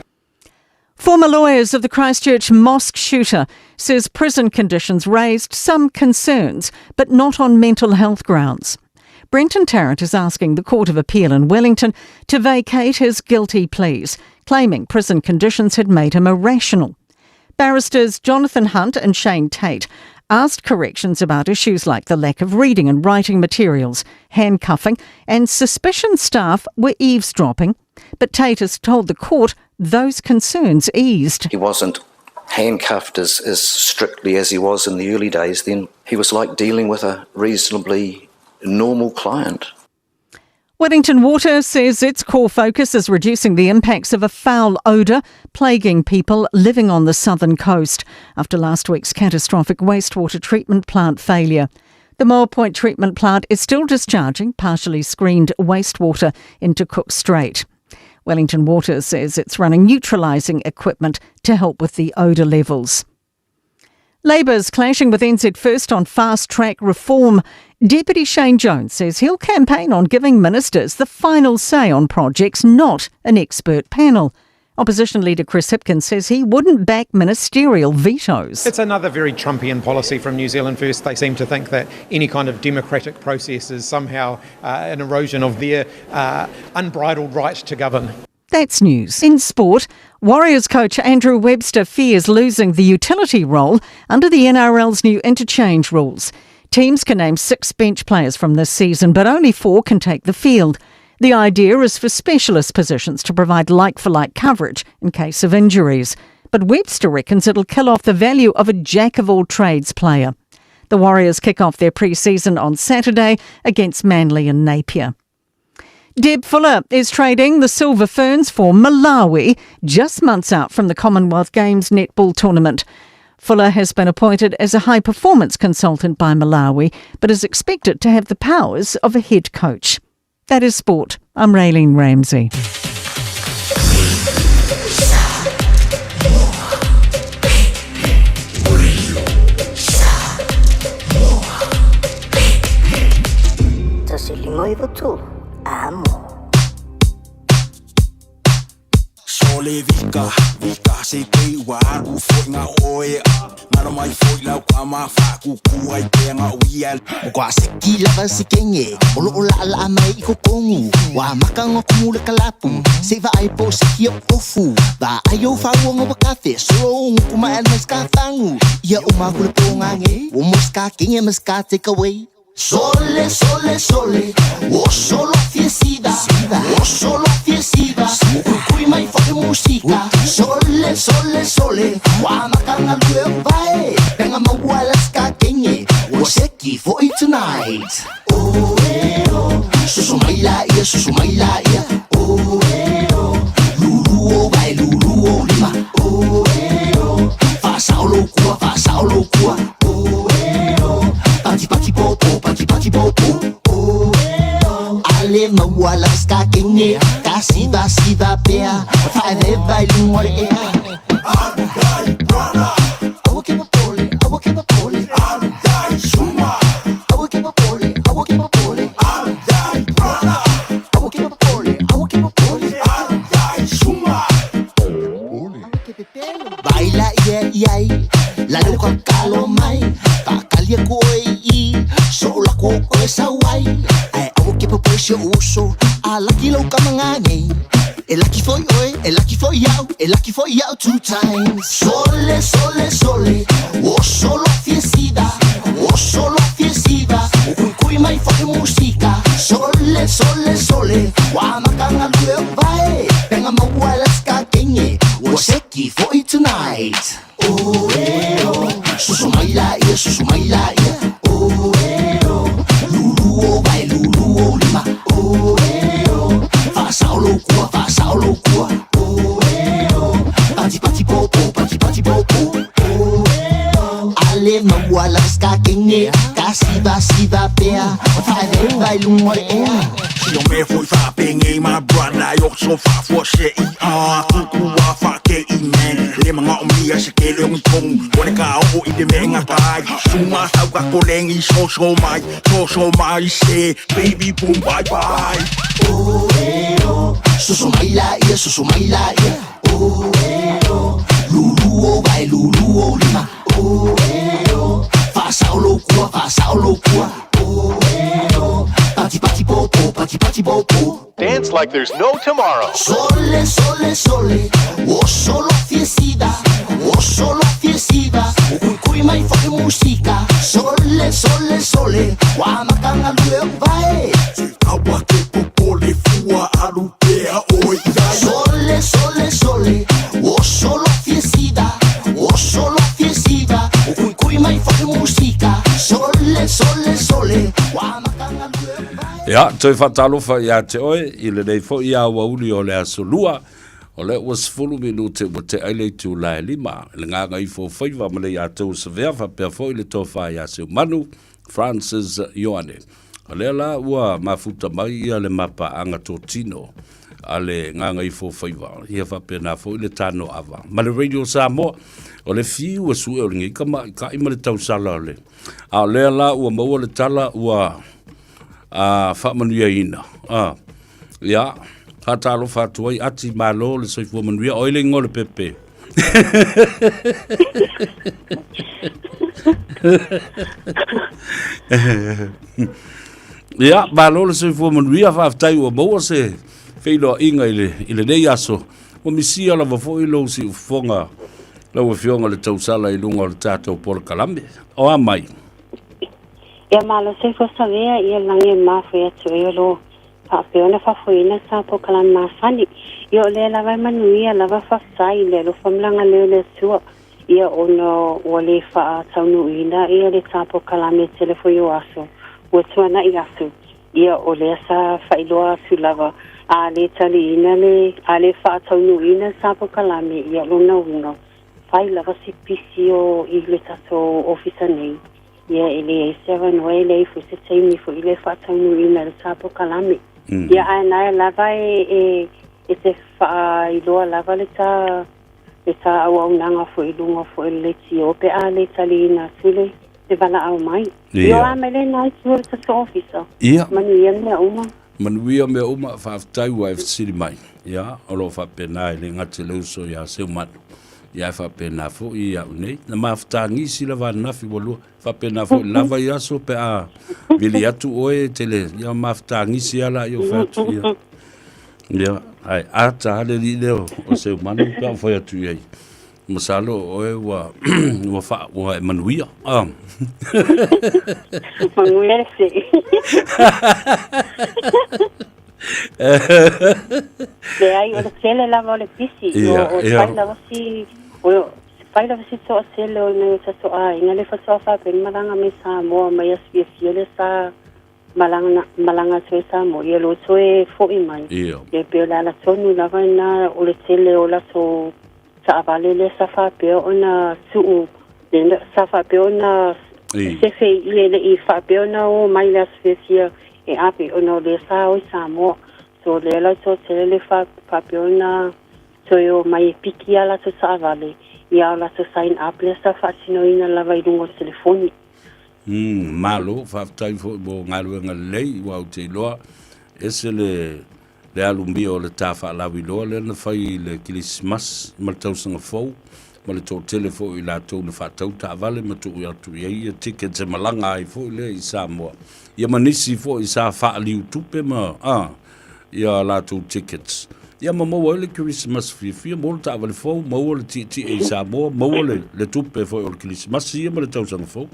Former lawyers of the Christchurch mosque shooter says prison conditions raised some concerns, but not on mental health grounds. Brenton Tarrant is asking the Court of Appeal in Wellington to vacate his guilty pleas, claiming prison conditions had made him irrational. Barristers Jonathan Hunt and Shane Tate asked corrections about issues like the lack of reading and writing materials, handcuffing, and suspicion staff were eavesdropping. But Tate has told the court those concerns eased. He wasn't handcuffed as strictly as he was in the early days then. He was like dealing with a reasonably normal client. Wellington Water says its core focus is reducing the impacts of a foul odour plaguing people living on the southern coast after last week's catastrophic wastewater treatment plant failure. The Moa Point treatment plant is still discharging partially screened wastewater into Cook Strait. Wellington Water says it's running neutralising equipment to help with the odour levels. Labour's clashing with NZ First on fast-track reform. Deputy Shane Jones says he'll campaign on giving ministers the final say on projects, not an expert panel. Opposition leader Chris Hipkins says he wouldn't back ministerial vetoes. It's another very Trumpian policy from New Zealand First. They seem to think that any kind of democratic process is somehow an erosion of their unbridled right to govern. That's news. In sport, Warriors coach Andrew Webster fears losing the utility role under the NRL's new interchange rules. Teams can name 6 bench players from this season, but only 4 can take the field. The idea is for specialist positions to provide like-for-like coverage in case of injuries. But Webster reckons it'll kill off the value of a jack-of-all-trades player. The Warriors kick off their pre-season on Saturday against Manly and Napier. Deb Fuller is trading the Silver Ferns for Malawi, just months out from the Commonwealth Games netball tournament. Fuller has been appointed as a high-performance consultant by Malawi, but is expected to have the powers of a head coach. That is sport. I'm Raylene Ramsey. Sole vika se kei waru foi nga oe ngara mai foi lau ka ma fa ku ai te nga uiel kwa siki lava sikenge olo ala mai ko kongu wa makanga kumula kalapu se va ai po siki ofu ba ayo fa wonga bakate so kuma el meska tangu ia uma ku le ngange o muska kinge meska take away. Sole, sole, sole, o solo fiesida, o solo fiesida, kui mai fai música. Sole, sole, sole, wa makanga lue vai, penga mawala ska kenye, o seki foi tonight. Oh oh, susu maila ia, oh oh, lulu o vai, lulu o lima, oh oh, fa saulo kua, oh oh, pati popo, oh ale mawala ska kenye, kasiva pea, fa vai lungore ea. Andai brana I will keep a pole, andai suma I will keep a pole, andai brana I will keep a pole, andai suma baila iai, la loca calo mai, pa calia koi, sola ko esa wai, I will keep a pressure uso, a lucky loca mangane. El lucky for oi, el lucky for yao 2 times. Sole, sole, sole, o solo fiesida, o kui mai fai música. Sole, sole, sole, wa makanga lue vai, penga mawala ska kenye, o seki foi tonight. Oh oh, susu maila ia, oh oh, lulu o vai, lulu o lima, oh oh, fa saulo kua, oh oh, pati popo, oh ale mawala ska kenye, kasiva pea, fa vai lungore ea. Yo me foi fa pengi my brother yo so fa for shit kuku wa fa ke man le manga o mia se ke le un kong o ka o I de menga kai suma sa ka kolengi so mai se baby boom bye bye oh so mai la ia oh lulu o vai lulu o lima oh fa saulo kua oh pati popo Dance like there's no tomorrow. Sole, oh solo fiesida, kui mai fai musica. Sole, wa makanga lue vai. Awa ke popole fua alupea oi dai Sole, oh solo fiesida, kui mai fai musica. Sole, wa makanga lue vai. Ja, toi whatalofa ia te oe, I le nei fo ia wauli o le asolua, o le was fulu minute o te aile tu lai lima, le nganga I fo Faiva ma le ia tau sa veafa pia fo I le tofa ia se manu, Francis Ioane. O le la ua mafuta mai ia le mapa anga tōtino, a le nganga I fo Faiva, ia fa pia fo I le tano ava. Ma le radio Samoa, o le fiu a sue o ringi, ka ima le tau sala o le. A le la ua maua le tala ua whamanuia ina. Ia, hatalo whatuai ati malo le soifua manuia oile ngole pepe. Ia, malo le soifua manuia whaftai ua maua se whailoa inga ile nei aso. O misia la wafo ilo si ufonga la wafionga le tausala I lunga le tātou pola kalame. O amai. Ia malo se fo savea ia lange mafu ia tu ia lo peona fa fuina sa po kala mafani ia le lava manuia lava fa sai le lo famlanga le sua ia ono wale fa taunu ina ia le tapo kala me telefo yo aso o tuana ia aso ia o le sa fa iloa su lava a le tali ina le a le fa taunu ina sa po kala me ia lo no fai lava si pisio I le tato officer nei ia ele 7 way le fu se temi fu ile fa tanu ina le sapo kalame ia ana lava e te fa ilo lava le ta au nanga fu ilunga fu le tio pe ale talina sule te vala au mai ia amele na su te officer ia manuia me uma fa tai wa FCD mai ia olo fa pena le ngati le uso ia se manu ia fa pena fo ia nei na maftangi sila va nafi bolu fa pena fo lava ia so pe a vili atu oe tele ia maftangi sila ia fa ia ai ata hale li leo o se manu pa fo ia tu ia masalo oe wa fa wa manuia manuia se le ai o tele lava le pisi o fai lava si o fai lava si so sele o ne sa so ai ngale fa so fa pe malanga me sa mo mai asfi fiele sa malanga so sa mo ye lo so e fo I mai ye pe la tonu lava na o le tele o la so sa vale le sa fa pe ona su le sa fa pe ona se fe ile I fa pe ona o mai la asfi e api ono le sa o Samoa so le la so tele fa papiona so yo mai piki ala so sa vale ia la so sign up le sa fa sino ina la vai lungo telefoni malo fa tai fo bo ngalu ngalei wa te loa ese le alumbi o le tafa la vi lo le na fai le Christmas mal tau sanga fo mal to telefo I la to le fa tau ta vale ma tu ya tu ia ticket malanga I fo le I Samoa ia manisi fo I sa fa li tupe ma ia la tu tickets ia ma mo le Christmas fi mo ta vale fo mo le ti I Samoa mo le tupe fo o Christmas ia ma le tau sanga fo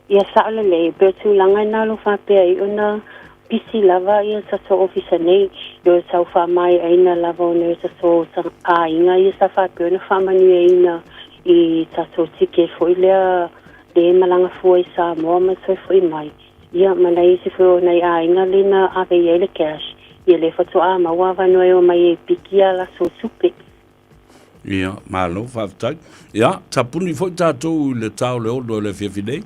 ia sa le betu langa na lo fa pe I ona pisi lava ia sa so office nei do sa fa mai aina lava ona sa so sa inga ia sa fa pe ona fa mani aina I sa so ticket fo ile de malanga fo I sa mo ma so fo mai ia malai se fo nei inga lina ave ile cash ia le fa to ma wa va no o mai pikia la so supe ia malo fa tai ia tapuni fo tato le tau le odo le FEB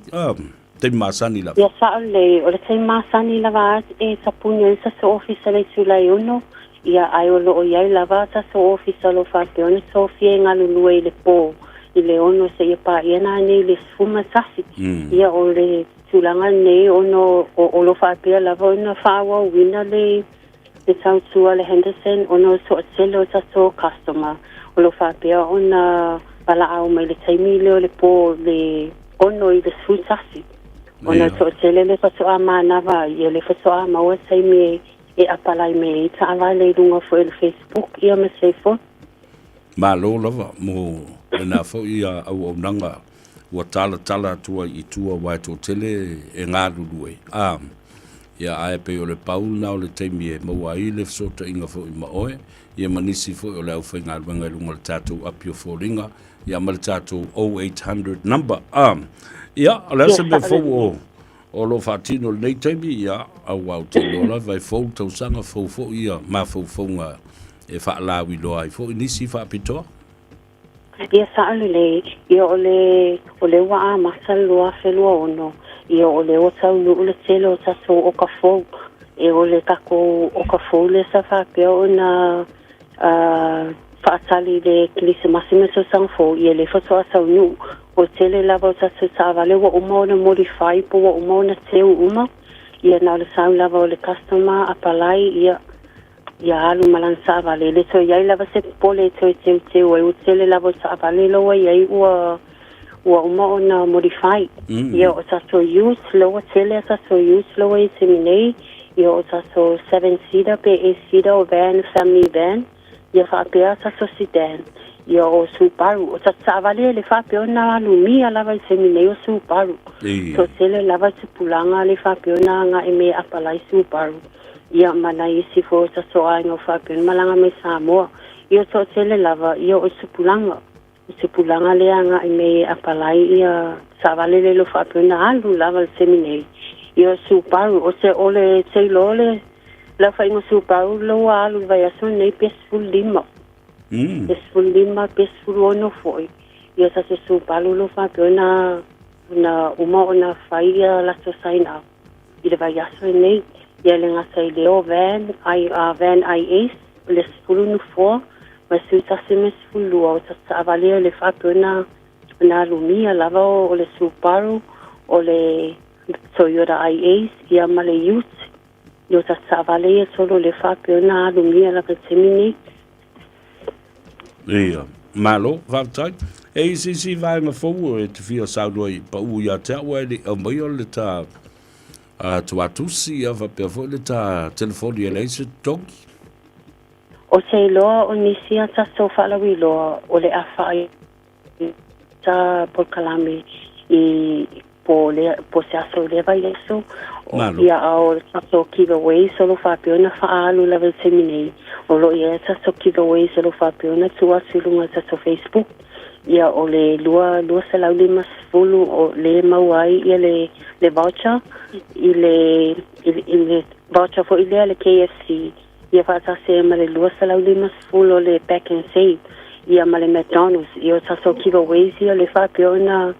te masani la Ia sa o le tai masani lava e tapunia sa so office le tulai uno. Ia ai o loo iai lava sa so office lo whapeone so fie ngalulu e le po. I le ono se ia pa ia na nei le sfuma sasi. Ia o le tulanga nei ono o lo whapea lava ona whawa wina le tau tua le Henderson ono so selo sa so customer. O lo whapea ona pala au mai le taimile o le po le ono i le sfuma sasi. Ona so sele le fasoa manava ia le fasoa maua taimi e apalai me i ta'awa le runga fo le Facebook ia me se fo. Malo lava mo na fo ia au nanga wa tala tua i tua wa to tele e ngā lulu e. Ia ai pe o le pauna o le taimi e maua i le sota inga fo i maoe. Ia manisi fo o le au whai ngā runga lunga le tātou apio fo ringa. Ia ma le tātou 0800 number. Ia, ala se me fo o lo fatino nei taimi ia au te lola vai fo tau sanga fo ia ma fo nga e fa la wi lo ai fo inisi fa pito. Ia sa le ia o le wa masal lo fe lo ono ia o le o tau no le telo sa so o ka fo e o le kako o ka fo le sa fa pe ona fa sali le klise masime so sang fo ia le fo so sa no o tele lava sa sa vale wa umona modify po wa umona teu uma ia na le sa lava o le customer apalai ia alu malan sa vale le so ia lava se pole teu o tele lava sa vale lo ia wa umona modify ia o sa so use lo tele sa so use lo i semine ia o sa so 7 seater pe 8 seater o van family van ia fa pe sa so sedan ia o Subaru o sa vale le fa pe ona lumia lava i semine o Subaru so tele lava se pulanga le fa pe ona nga me apalai Subaru ia mana isi fo sa so ai no fa pe malanga me Samoa ia so tele lava ia o sepulanga le anga me apalai ia sa vale le lo fa pe ona alu lava i semine ia Subaru o se ole se lole la fa ingo Subaru lo alu vai aso nei peaceful lima peaceful lima peaceful ono foi ia sa se Subaru lo fa pe ona uma ona faia la so saina i le vai aso nei ia le ngasa i leo van IS le sfulu nu fo ma su sa se me sfulu o sa vale le fa pe ona lumia lava o le Subaru o le Toyota IS ia ma le youth yo sa vale solo le fa pe ona lumia la semini. Ia, malo, whātai. E si vai ma fau e te whia saudoi pa u ia te awa ele au mai o le ta tuatusi a whapea fo le ta telefoni e leise toki. O se loa o nisia ta so whalawi loa o le awhai ta polkalame i po se aso le vai leso. Ia au so giveaway solo whapeona whaalu level seminei. O lo ia sa so giveaway solo whapeona tua silunga sa so Facebook. Ia o le lua sa lau le masfulu o le mauai ia le voucher. I le voucher fo ilea le KFC. Ia whaata se ma le lua sa lau le masfulu o le Back and Save. Ia ma le McDonald's. Ia sa so giveaways ia le whapeona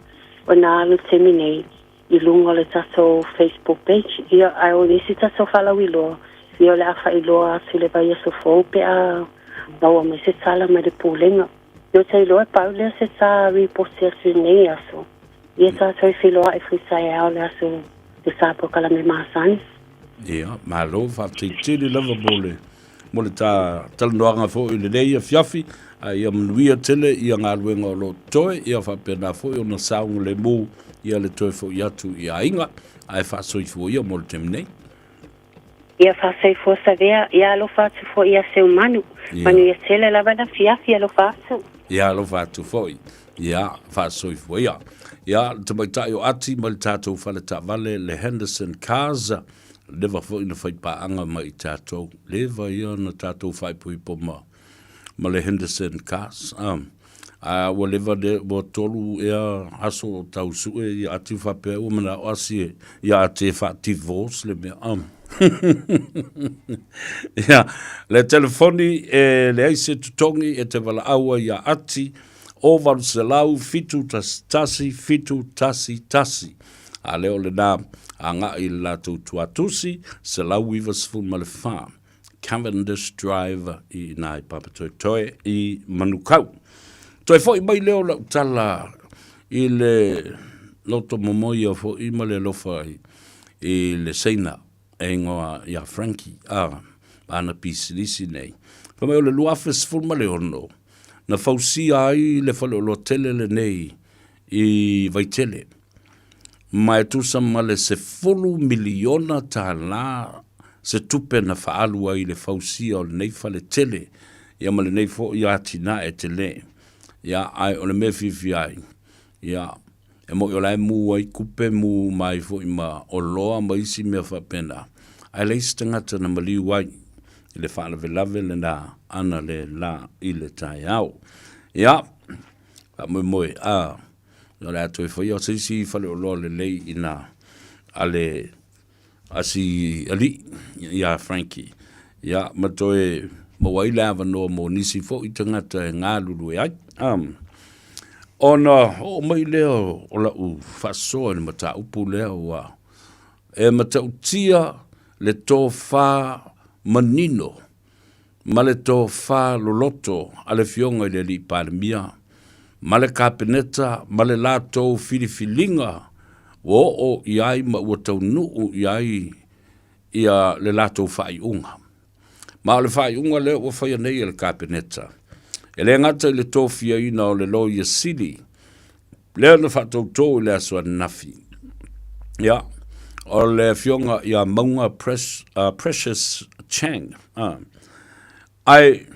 o na alu seminei. I lunga le taso Facebook page ia ai o nisi taso whalawi loa ia le awha i loa si le vai aso fō pe a baua mai se tala mai le pūlenga ia tai loa pau lea se tā riposi asu nei aso ia tā toi whiloa e whisai au le aso le sāpo kala me maasani ia malo whaptitiri lava mo le tā talanoanga fō i le leia fiafi ia manuia tele ia ngā luenga o lo toe ia whapena fō i ona saunga le mū ia le toe fo iatu ia inga ai fa soifo ia mo le temnei ia fa soifo sa vea ia lo fa fo ia se umanu manu ia tele la vana fiafi lo fa ia lo fa tu fo ia fa soifo ia te mai tai o ati mo le tatou fale ta vale le Henderson Cars leva fo ina fai pa anga mai tatou leva ia na tatou fai pui po ma le Henderson Cars whatever de tolu ia aso tau su ia ati whape o mana o asi ia ati divorce le mea ia le telefoni le aise tutongi e te wala aua ia ati o valu se lau fitu tasi a leo le nā anga i la tau tuatusi se lau iwa sifun ma le wha Cavendish Drive i nai papatoetoe i Manukau. Toi fo i mai leo lau tala i le loto momoi a fo i ma le lofa i le seina e ngoa ia Frankie ana pisilisi nei. Pa mai o le luafe sifun ma le ono na fausia ai le fale o lo tele le nei i vaitele. Mai tusa ma le se fulu miliona ta la se tupe na faalu ai le fausia o le nei fale tele ia ma le nei fo ia tina e tele ia ai o le me fifi ai ia e mo o lai mu ai kupe mu mai fo ima o loa ma isi mea whapena ai le istangata na mali wai i le whaana velave le na ana le la i le tai au ia moe moe no le atu e whai o sisi whale o loa le lei ina ale asi ali ia Frankie ia matoe mo wai lava no mo nisi fo i tangata e ngā lulu e ai ona o mai leo o la u fasoa ni mata upu leo wa e mata utia le tō whā manino ma le tō whā loloto ale fionga i le li pāremia ma le kapeneta ma le lātou filifilinga o iai ma ua tau nuu iai ia le lātou whai unga. Ma o le whai unga leo ua whai anei le kapeneta. E le ngata i le tōwhia ina o le lo ia sili. Leo na whatou tō i le asua nafi. Ia, o le fionga ia maunga Precious Chang. Ai,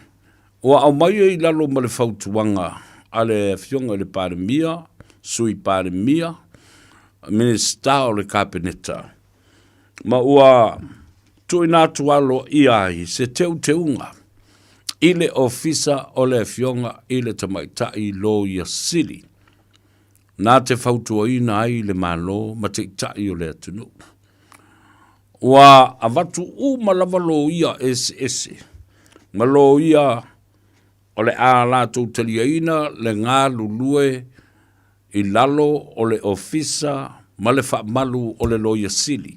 ua au mai i lalo ma le whautuanga a le fionga le pāremia, sui pāremia, Minister o le kapeneta. Ma ua tui nātu alo iai se teu teunga. I le ofisa o le fionga i le tamaitai lo ia sili. Nā te whautua ina ai le malo ma te itai o le atunu. Ua avatu malava lo ia ese. Ma lo ia o le a lātou talia ina le ngā lulue i lalo o le ofisa ma le whaamalu o le loia sili.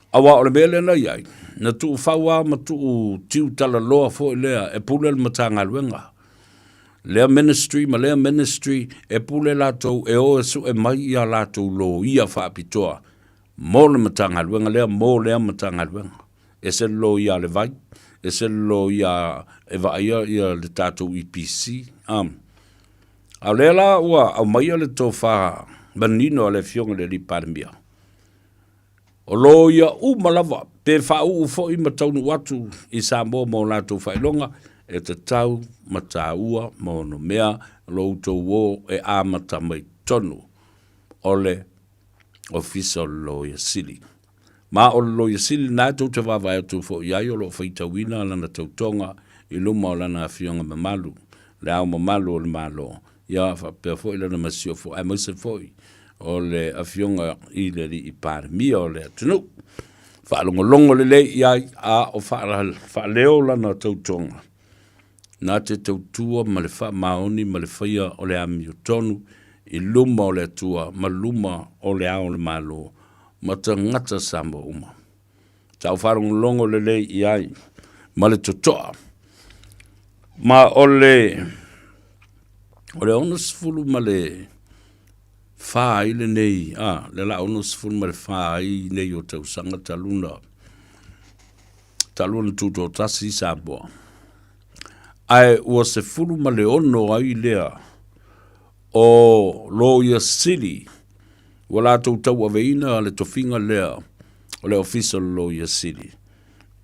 Awa o le mele na iai, na tuu whaua ma tuu tiu tala loa fo i lea e pule le matanga luenga. Lea ministry ma lea ministry e pule lātou e o e su e mai ia lātou lo ia whaapitoa. Mō le matanga luenga lea mō lea matanga luenga. E se lo ia le vai, e se lo ia e vaia ia le tātou EPC. A lea la ua au mai le tō wha manino le fionga le li pāremia. O lo ia malava, pe wha fo i mataunu watu i Samoa mō lātou whailonga, e te tau mataua mō no mea lo tō wō e āmata mai tonu o le ofisa o lo ia sili. Ma o lo ia sili nā tō te wawai atu fo i ai o lo whaitawina lana tautonga i luma o lana fionga mamalu, le au mamalu o le malo. Ia whapea fo i lana masio fo, ai maise fo i o le afionga i le li i pāremia o le atunu. Whaalongolongo le le iai a o whaaleo lana tautonga. Nā te tautua ma le wha maoni ma le whaia o le ami o tonu i luma o le atua ma luma o le ao le malo ma ta ngata Samoa uma. Tau whaalongolongo le le iai ma le totoa. Ma o le onas fulu ma le wha i le nei, le la onas fulu ma le wha i nei o tau sanga taluna tuto tasi Samoa. Ai ua se fulu ma le ono ai lea o Lawyer City, ua lātou tau aveina le tofinga lea o le official Lawyer City,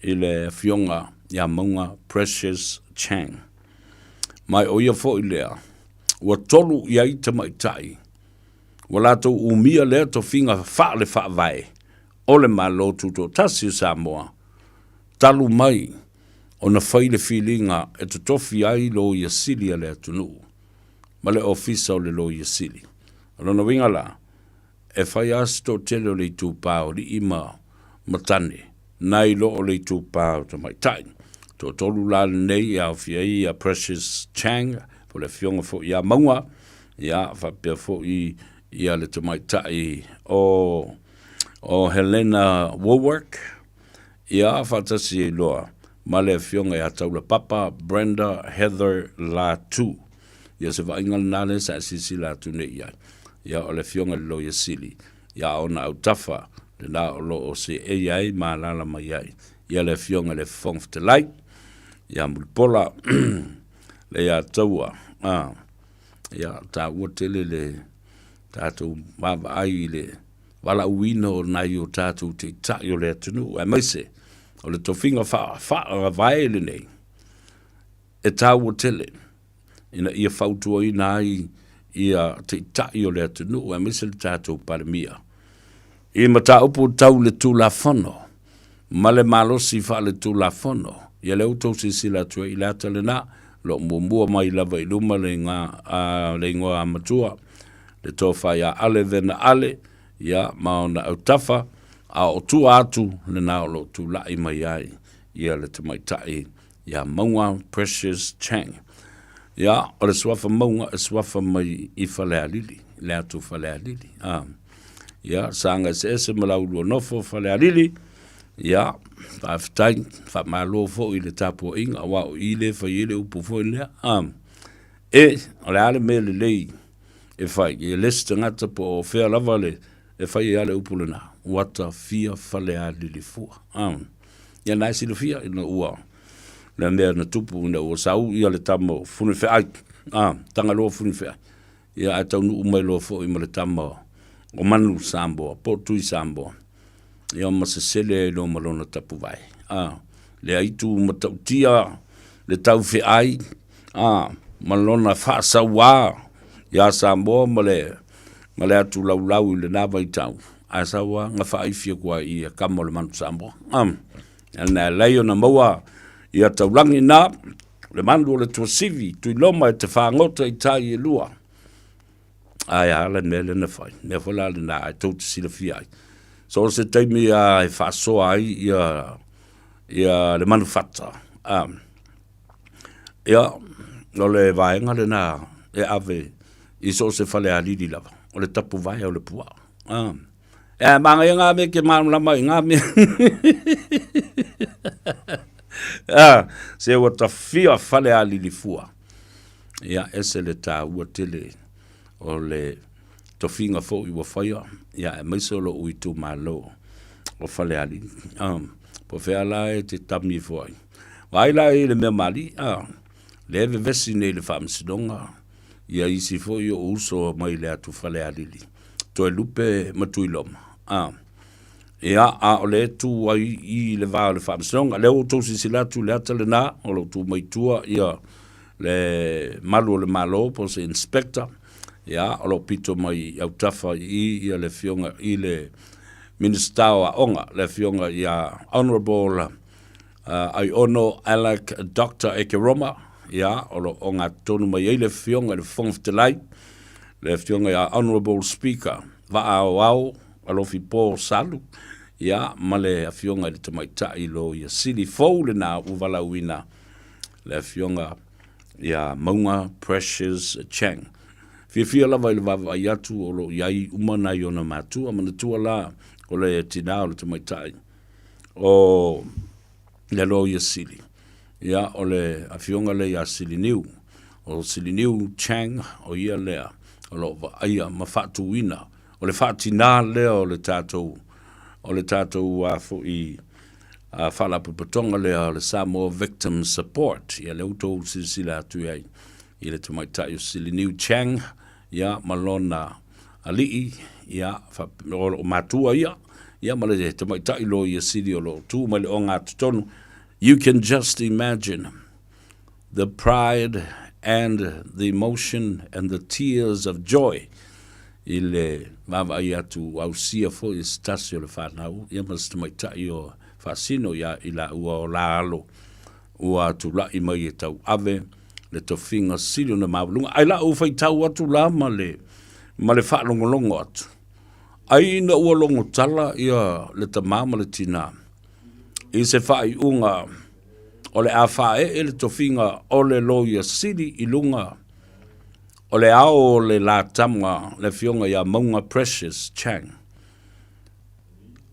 i le fionga ia maunga Precious Chang. Mai o ia fo i lea, ua tolu ia i tamaitai, ua lātou umia lea tofinga wha le wha vai, o le malo tuto tasi Samoa, talu mai, o na whaile whilinga e te tofi ai Lawyer City a le atunu, ma le ofisa o le Lawyer City. Alona winga la, e whai asto tele o le tūpāo li ima matane, nai lo o le tūpāo tamaitai. Tō tolu la nei au fiai a Precious Chang, po le fionga fo ia maunga, ia whapea fo i ia le tamaitai o Helena Woolwork, ia fatasi loa, ma le fionga ia taula papa Brenda Heather Latu, ia se vaingal nale sa sisi Latu ne ia o le fionga lo ia sili, ia ona au tafa, le na o lo o se ai ma lala mai ai, ia le fionga le fong te lai, ia mulpola, le ia taua, ia ta wotele le tātou mava ai le wala uina o nai o tātou te tai o le atunu, e maise, o le tofinga wha vai le nei, e tā wotele, ina ia whautua i nai ia te tai o le atunu, e maise le tātou paramia. I mata upo tau le tū la whano, ma le malosi wha le tū la whano, ia le utou si sila tua i lata le na, lo mua mai lava i luma le ngā amatua, le tofa ia ale vena ale, ia maona au tafa, a o tu atu le na o lo tu lai mai ai, ia le tamaitai, ia maunga Precious Chang. Ia, o le swafa maunga, e swafa mai i whalea lili, le atu whalea lili. Ia, sanga se malau lua nofo whalea lili, ia, whaftai, whamalo fo i le tapo inga, wao i le whai i le upu fo i lea. E, o le ale me le lei, e whai, e lesta ngata po o whea lava le, e whai e ale upu le na, wata fia whalea lili fua. Ia naisi le fia, ina ua, le mea na tupu, ina ua sau, ia le tamo, fune whea ai, tanga loa fune whea, ia ai tau nu umai loa fo i ma le tamo, o manu samboa, po tui samboa, ia masasele e lo malona tapu vai. Le aitu matautia, le tau whea ai, malona whaasa wā, ia samboa ma le atu lau i le nāwa i tau. A sawa nga whaifia kua i a kamo le manu samboa. Nā leio na maua i a taulangi nā, le manu o le tua sivi, tui loma e te whangota i tai e lua. Ai ala mele na whai, mea whala le nā ai tau te sila fia ai. So se teimi a e whaasoa ai i a le manu whata. Ia, no le vaenga le nā e ave i so se whale a lidi lava. O le tapu vai o le pua. E manga i ngā me ke manu lama i ngā me. Se wata fia whale a lidi fua. Ia, ese le tā ua tele o le tofinga fo i wa whaia. Ia, e maisolo ui tu malo o whale a lidi. Po whea la e te tami fuai. Waila e le mea mali. Le eve vesi nei le whaamsidonga. Ia isi fo i o uso mai le atu whale a lidi. Toe lupe matui loma. Ia a o le tu ai i le vā le whaamsidonga. Le o tōsi sila tu le ata le nā. O lo tu mai tua ia le malu o le malo po se inspector. Ia o lo pito mai au tafa i ia le fionga i le minister a onga. Le fionga ia honorable ai ono Alec Dr. Ekeroma. Ia, o lo o ngā tonu mai ei le fionga le fong te lai, le fionga ia honorable speaker, va au au, alofi pō salu, ia, ma le fionga le tamaitai lo ia sili fau le nā uwala uina, le fionga ia maunga Precious Chang. Fia lava i le vava i atu o lo iai umana i ona mātua, mana tua la o le tina o le tamaitai, o le lo ia sili. Ia o le afionga le ia siliniu, o siliniu Chang o ia lea, o lo aia ma whatuina, o le whatina lea o le tātou fo i whalapupatonga lea o le Samoa Victim Support, ia le utou sila atu ai, i le tamaitai o siliniu Chang, ia malona alii, ia o matua ia ma le tamaitai lo ia sili o lo tu ma le o ngā tutonu. You can just imagine the pride and the emotion and the tears of joy. Ile mava ia tu au sia fo i stasio le whanau. Ia mas te mai tai o whasino ia ila ua o la alo. Ua tu la i mai e tau ave le to finga silio na mawalunga. Ai la ufai tau atu la ma le whalongolongo atu. Ai na ua longo tala ia le tamama le tina. I se whai unga o le a whae e le tofinga o le loia siri i lunga o le ao le la tama le fionga ia maunga Precious Chang.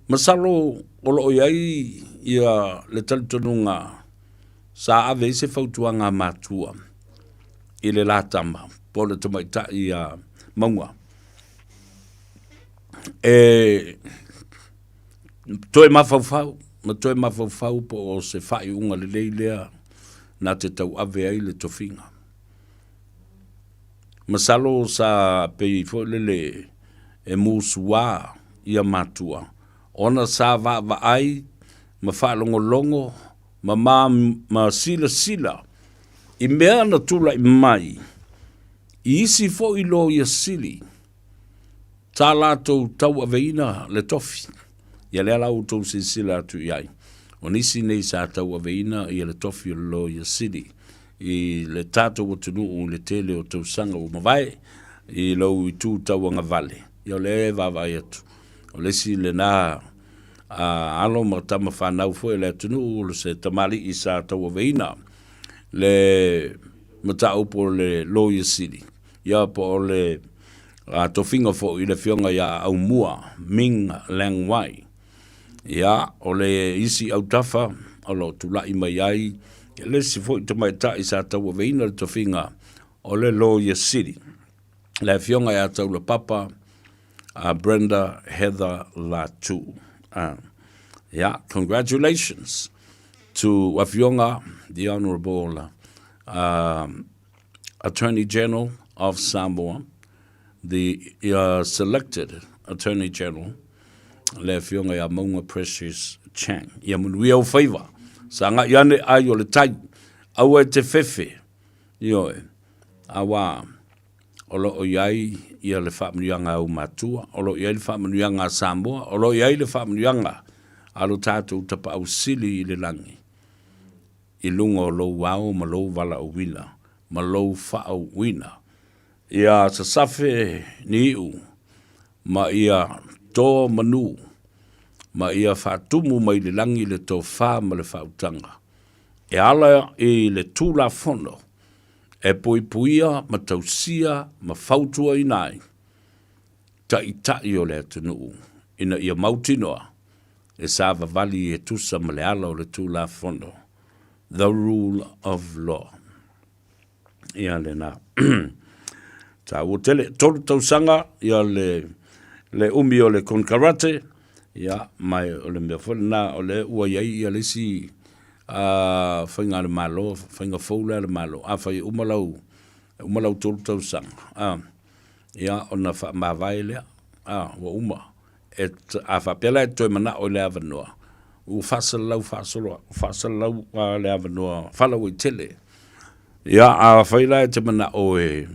Masalo o lo iai ia le talitonunga sa ave se fautuanga matua i le la tama po le tamaita ia maunga. Toi mafaufau, ma toi mafaufau po o se fai unga le leilea na te tau ave ai le tofinga. Masalo sa pei fo le e musua ia matua. Ona sa va ai, ma fa longo, ma sila. I mea na tula i mai. I isi fo i lo ia sili. Tā lātou tau aveina le tofi. Ia lea lau tau se sila atu iai. O nisi nei sa tau aveina ia le tofi o lo ia sili. I le tātou o tunu o le tele o tau sanga o mawai. I lau i tū tau anga vale. Ia le vavai atu. O le si le nā alo ma tama whanau fo le tunu o le se tamali i sa tau aveina. Le mata upo le lo ia sili. Ia po o le tofinga fo i le fionga ia au mua, Ming Lang Wai. Ia, o le isi au tafa, o lo tulai mai ai, le si fo i tamai ta i sa tau veina le tofinga, o le Lawyer City. Le fionga ia tau le papa, Brenda Heather Latu. Yeah, congratulations to Wafionga, the Honorable Attorney General of Samoa, the selected Attorney General, le fionga ia maunga Precious Chang. Ia munui au Faiva. Sa nga iane ai o le tai. Au e te fefe. Io e. Awa. Olo o iai ia le whaamanuianga au matua. Olo iai le whaamanuianga Samoa. Olo iai le whaamanuianga alo tātou tapa au sili i le langi. I lunga o lou wao ma lou wala o wina. Ma lou wha o wina. Ia sa safe ni iu, ma ia tō manu, ma ia whātumu mai le langi le tō whā ma le whautanga. E ala i le tūla whono, e puipuia ma tausia ma whautua i nai. Ta i tai o le atunu, ina ia mautinoa, e sa vavali e tusa ma le ala o le tūla whono. The rule of law. Ia le nā. Ta o tele tolu tausanga ia le umi o le konkarate ia mai o le mefona o le ua ia le si whainga le malo whainga foula le malo a whai umalau tolu tausanga ia ona wha mawai lea wa uma a whapela e toi mana o le avanua u whasalau le avanua whalau i tele ia a whaila e te mana o e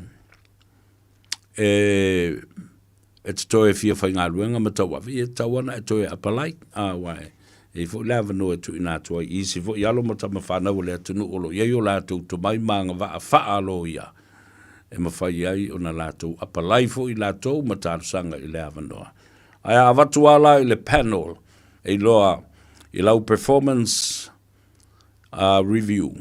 te toe fia whai ngā ruenga ma tau awi, e tau ana e toe apalai, wai, e fo lewa no e tu ina tua i si fo i alo ma tama whanau le atunu olo, iei o lātou to mai maanga wa a wha alo ia, e ma whai ai o na lātou apalai fo i lātou ma tāru sanga i lewa noa. Ai a watu ala i le panel, e loa, i lau performance review,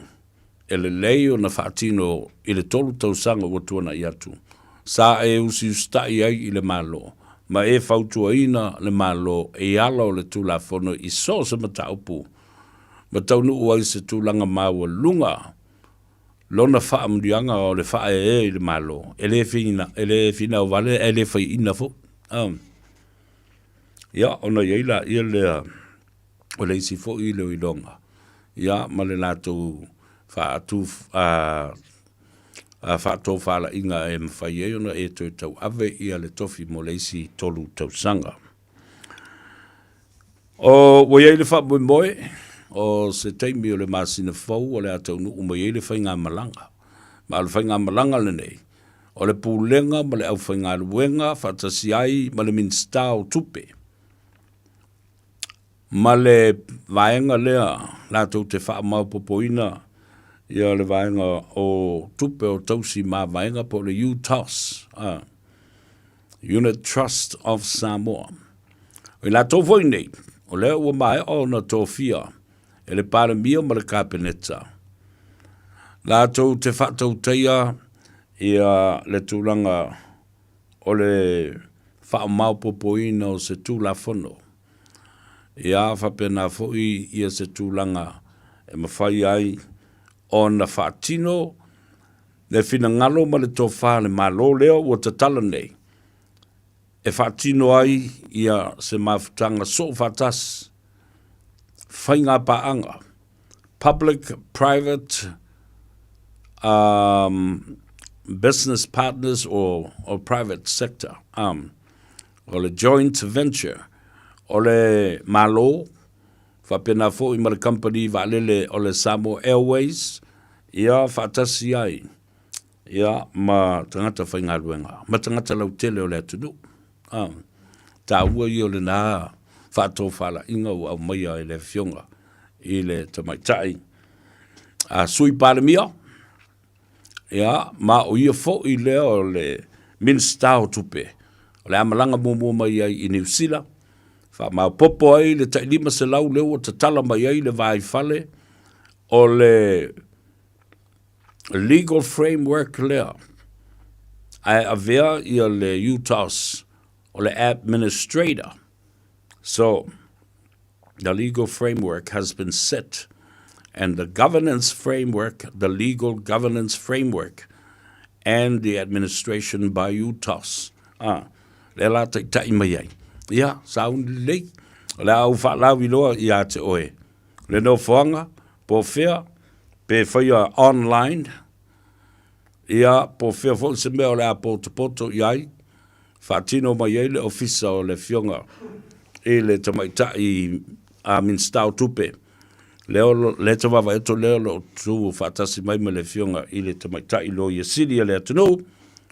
e le leo na whaatino i le tolu tau sanga o tuana i atu. Sa e usi ustai ai i le malo, ma e fautua ina le malo e ala o le tūla whono i so se mataupu. Ma tau nuu ai se tūlanga maua lunga, lona wha amrianga o le wha e le malo, e le fina o vale, e le whai ina fo. Ia, ona iaila, ia lea, o le isi fo i leo i longa. Ia, ma le lātou wha atu, whātō whāla inga e mwhai e ona e tō tau ave ia le tofi mo leisi tolu tau sanga. O wai le wha moe, o se teimi o le māsina whau o le atau nu umai e le whainga malanga. Ma le whainga malanga le nei. O le pūlenga ma le au whainga luenga, whatasi ai ma le minsta o tupe. Ma le vaenga lea, lātou te wha maupopoina, ia le vaenga o tupe o tausi mā vaenga po le UTOS, Unit Trust of Samoa. O la tō voi nei, o lea ua mai o na tō fia, e le pāre mia ma le kāpeneta. La tō te whatau teia, ia le tūlanga o le whaamau popoina o se tūlafono. Ia whapena fōi ia se tūlanga e mawhai ai o na whaatino le whina ngalo ma le tōwha le malo leo o te tala nei. E whaatino ai ia se mawhutanga so whatas whainga paanga. Public, private, business partners or private sector, or a joint venture, o le malo, whapena fo i mara company valele o le Samoa Airways, ia whaatasi ai, ia ma tangata whainga ruenga, ma tangata lau tele o le atunu. Tā ua i o le nā whātō whala inga o au maia i le fionga, i le tamaitai. Sui pāremia, ia, ma o ia fo i lea o le minsta o tupe. O le amalanga mōmō mai ai i New Zealand. Wha ma popo ai le tailima se lau leo o te tala mai ai le vai fale. O le legal framework lea. Ai avea i o le UTAS o le administrator. So, the legal framework has been set. And the governance framework, the legal governance framework, and the administration by UTAS. Le la te tai mai ai. Ia, saun lei. Le au whalau iloa ia te oe. Le no whanga, po whea, pe whaia online. Ia, po whea fo se mea o le a poto iai. Whatino mai ai le ofisa o le fionga. E le tamaitai a minstau tupe. Leo le te wawa eto leo lo tu whatasi mai me le fionga i le tamaitai lo i Siria le atunu,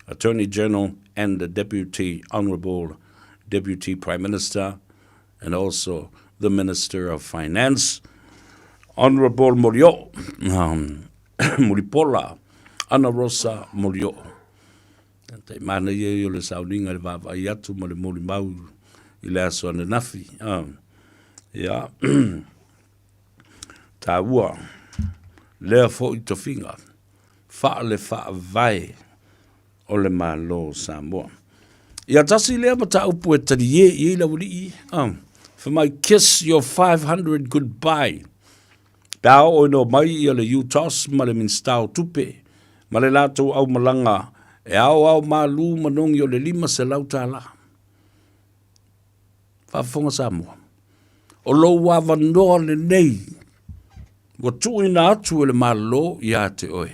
Attorney General and the Honourable Deputy Prime Minister, and also the Minister of Finance, Honourable Morio, Muripola, Ana Rosa Morio. Te mana i le sauninga le wawa i atu ma le mori mau i le aso ane nafi. Yeah. Tā ua, lea fo i tofinga, wha le wha vai o le malo Samoa. Ia tasi lea ma tā upu e tari i la wuri i. For my kiss your 500 goodbye. Pēo o no mai i le UTAS ma le minstau tupe, ma le lato au malanga, e au malu manong i o le 5 se lau tā la. Whafonga Samoa. O lo wawa noa le nei, wa tui na atu ele malo ia te oe.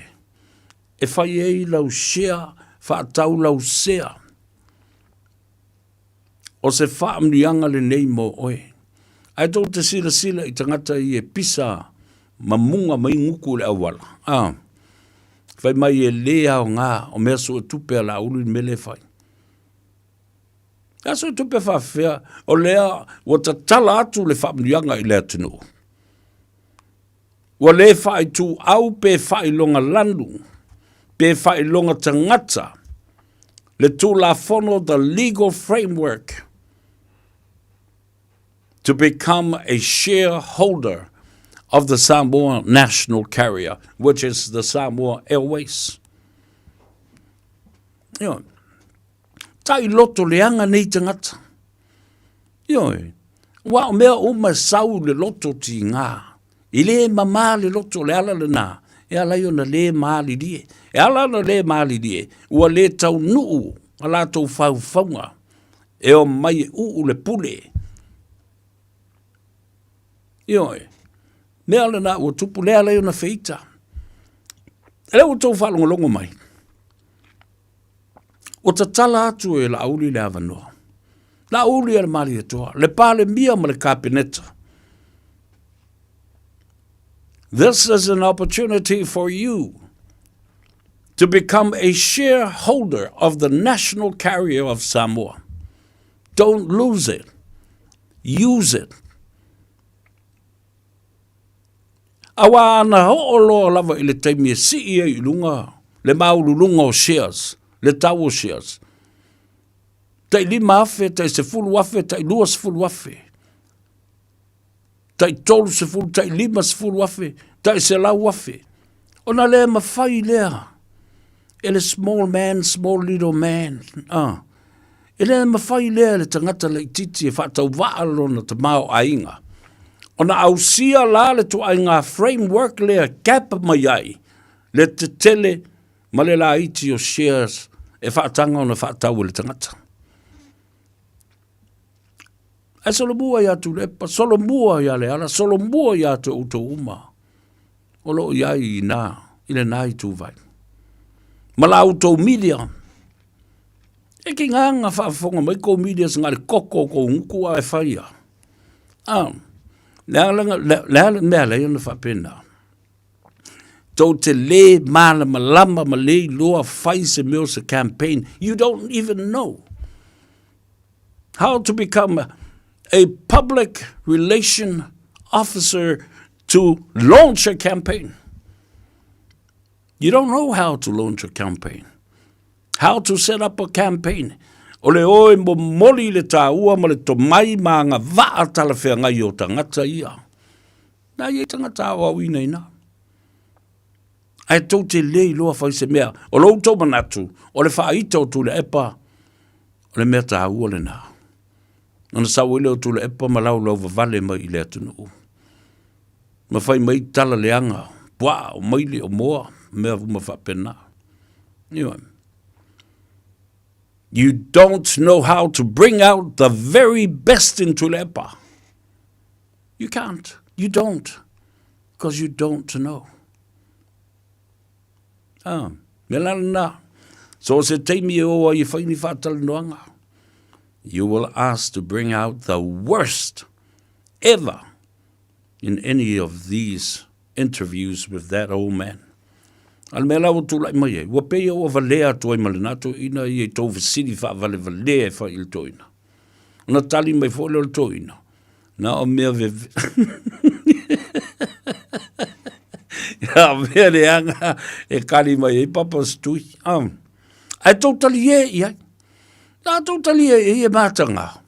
E whai ei lau shea, whaatau lau sea. O se whaamnianga le nei mo oe. Ai tau te sila i tangata i e pisa mamunga mai nguku le awala. Whai mai e lea o ngā, o mea so e tupe ala ulu i mele whai. Ia so e tupe whawhea, o lea, wa ta tala atu le whaamnianga i lea tinu. Wa le whai tu au pe whai longa landu, pe whai longa tangata, le tu la fono the legal framework to become a shareholder of the Samoa national carrier, which is the Samoa Airways. Yo, tai loto leanga nei tangata. Yo, wa mea o masau le loto ti ngā. I le mama le loto le ala le nā. E ala yo na le maali die. E ala na le maali die. Ua le tau nuu. Ala tau whaunga. E o mai uu le pule. Ioi. Mea le nā ua tupu le ala yo na feita. E le ua tau whalongo mai. O ta tala atu e la auli le avanoa. La auli e le maali e toa. Le pale mia ma le kapineta. This is an opportunity for you to become a shareholder of the national carrier of Samoa. Don't lose it. Use it. Awa ana ho'olo lava i le taimi e si i lunga, le maululunga o shares, le tau o shares. Tai 5 afe, tai 10 afe, tai 2 afe. Tai 3 tai 5 afe, tai 6 afe. Ona le mawhai lea. Ele small man, small little man. Ele mawhai lea le tangata le titi e whātau waalona te mao ainga. Ona au sia la le tu ainga framework lea gap mai ai. Le te tele ma le la iti o shares e whaatanga ona whaatau le tangata. E solo mua ia tu lepa, solo mua ia le ala, solo mua ia tu uto uma. O lo iai i nā, i le nai tu vai. Ma la uto media. E ki nganga whaafonga mai ko media ngare koko ko unku a e whaia. Lea mea lei ona whapena. Tau te le mana malama ma le loa whai se meo se campaign. You don't even know how to become a public relation officer to launch a campaign. You don't know how to launch a campaign. How to set up a campaign. O le oe mo moli le tā ua ma le to mai ma ngā waa tala whea ngai o tangata ia. Nā iei tangata awa wina ina. Ai tau te lei loa whai se mea. O lo tau manatu. O le wha ita o tu le epa. O le mea tā ua le nā. Ana sau ile o tu le epa ma lau lau vale mai i le atunu. Ma whai mai tala leanga. Pua o maile o moa. Mea vuma whapena. Anyway. You don't know how to bring out the very best in Tulepa. You can't. You don't. Because you don't know. Melana. So se teimi o I whaini whātala noanga. You will ask to bring out the worst ever in any of these interviews with that old man. Al me lau tu lai mai e. Wa pei o valea toi malinato ina i e tau visiri wha vale valea e wha il toina. Ona tali mai fo leo toina. Na o mea ve... Ya mea le anga e kari mai e papa stui. Ai tau tali e i ai. Na tau tali e e mātanga.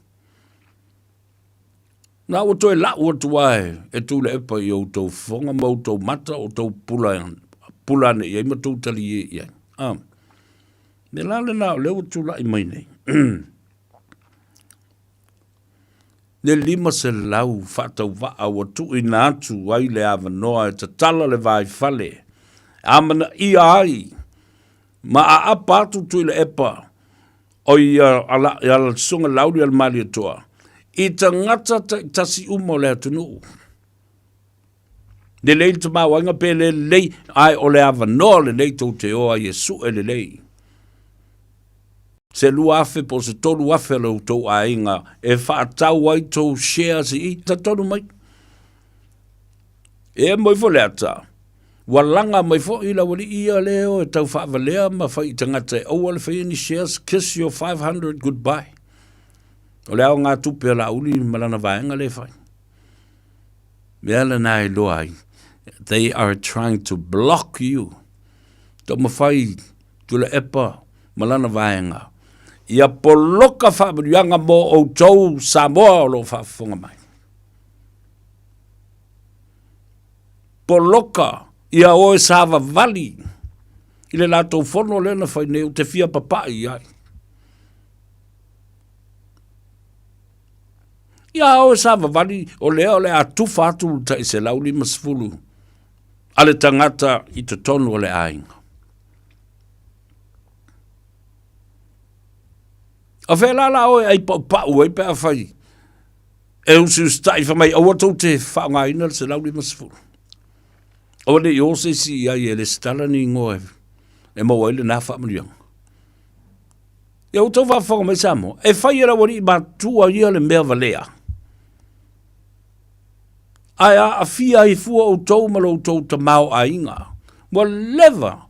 Na o toi la o tuai e tu le epa i o tau fonga mau tau mata o tau pulane i ai matou tali i ai. Me lale nao leo tula i mai nei. Ne lima se lau whatau waa wa tu i nātu ai le awa noa e ta tala le vai fale. Amana i ai. Ma a apatu tu i le epa. O i ala sunga lauri al mali toa. I ta ngata tasi umo le atunu. Le lei te mawanga pe le lei ai o le awa noa le lei tau te oa Jesu e le lei. Se lua afe po se tolu afe lau tau a inga e whaatau ai tau share si i ta tonu mai. E moi fo le ata. Walanga mai fo ila wali ia leo e tau whaavalea ma whai tangata e au ale whai ni shares kiss your 500 goodbye. O le au ngā tupe la uli malana vaenga le whai. Mea nai loa ai. They are trying to block you. Tau mawhai tula epa malana vaenga. Ia poloka whaaburianga mo o tau Samoa o lo whaafonga mai. Poloka ia oe sava vali. Ile la tau fono lena whai neu te fia papai ai. Ia oe sava vali o lea a tufa atu ta i se lauli masfulu. Ale tangata i te tonu o le ainga. A whelala oe ai pau ai pēr whai. E usi ustai whamai awa tau te whaonga ina se lauli masfulu. Awa le i ose si ai e le stala ni ngoe. E mau ai le nā whaamurianga. Ia utau whaafonga mai Samoa. E whai era wari i mātua ia le mea valea. Ai a fia i fua o tau malo tau ta mau a inga. Wa leva.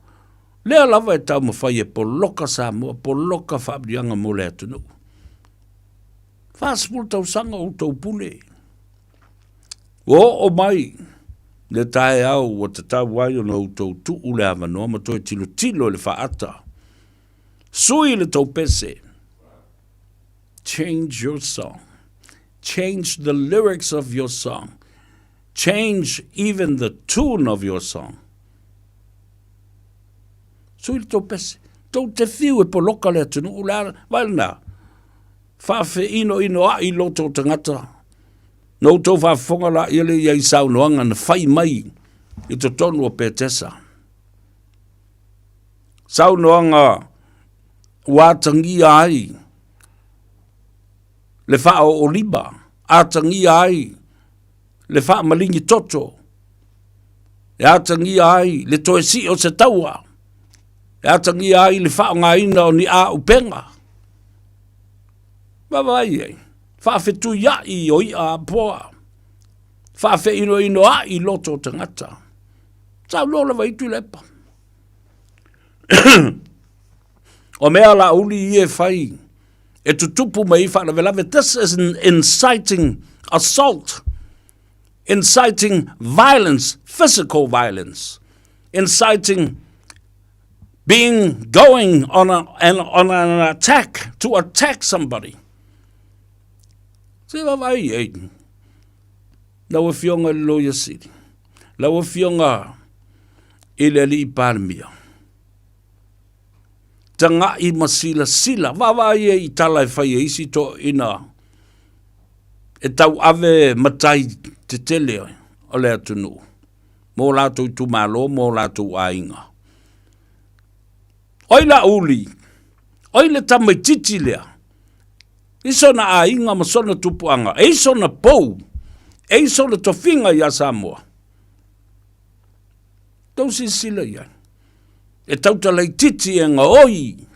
Lea lava e tau mawhai e poloka Samoa, poloka whaamurianga mo le atunu. Whaasipul tau sanga o tau pule. O mai. Le tae au o te tau wai o nou tau tu ule awa noa ma toi tilo le whaata. Sui le tau pese. Change your song. Change the lyrics of your song. Change even the tune of your song. Sui tō pese. Tō te whiu e po loka lea tunu u lea, wailana. Whawhi ino a i loto tangata. Nau tō whawhonga la i le iai saunoanga na whai mai i to tonu o pētesa. Saunoanga wātangi ai le whao o liba. Ātangi ai le wha malingi toto. E atangi ai le toe si o se taua. E atangi ai le wha ngā ina o ni a upenga. Mawai ei. Wha whetu ia i o i a poa. Wha whe ino a i loto tangata. Sau lola wa itu lepa. O mea la uli i e whai. E tutupu mai wha na velave. This is an inciting assault. Inciting violence, physical violence, inciting going on an attack, to attack somebody. Se vai ei. Lau fionga loya city. Lau fionga ile li parmia. Tanga I masila sila. Vai ei tala fai isi to ina. E tau ave matai te tele o lea tunu. Mō lātou tu malo, mō lātou ainga. Oi la uli. Oi le tamai titi lea. Iso na ainga ma sona tupuanga. Eiso na pou. Eiso na tofinga ia Samoa. Tau si sila ia. E tautalai titi e nga oi.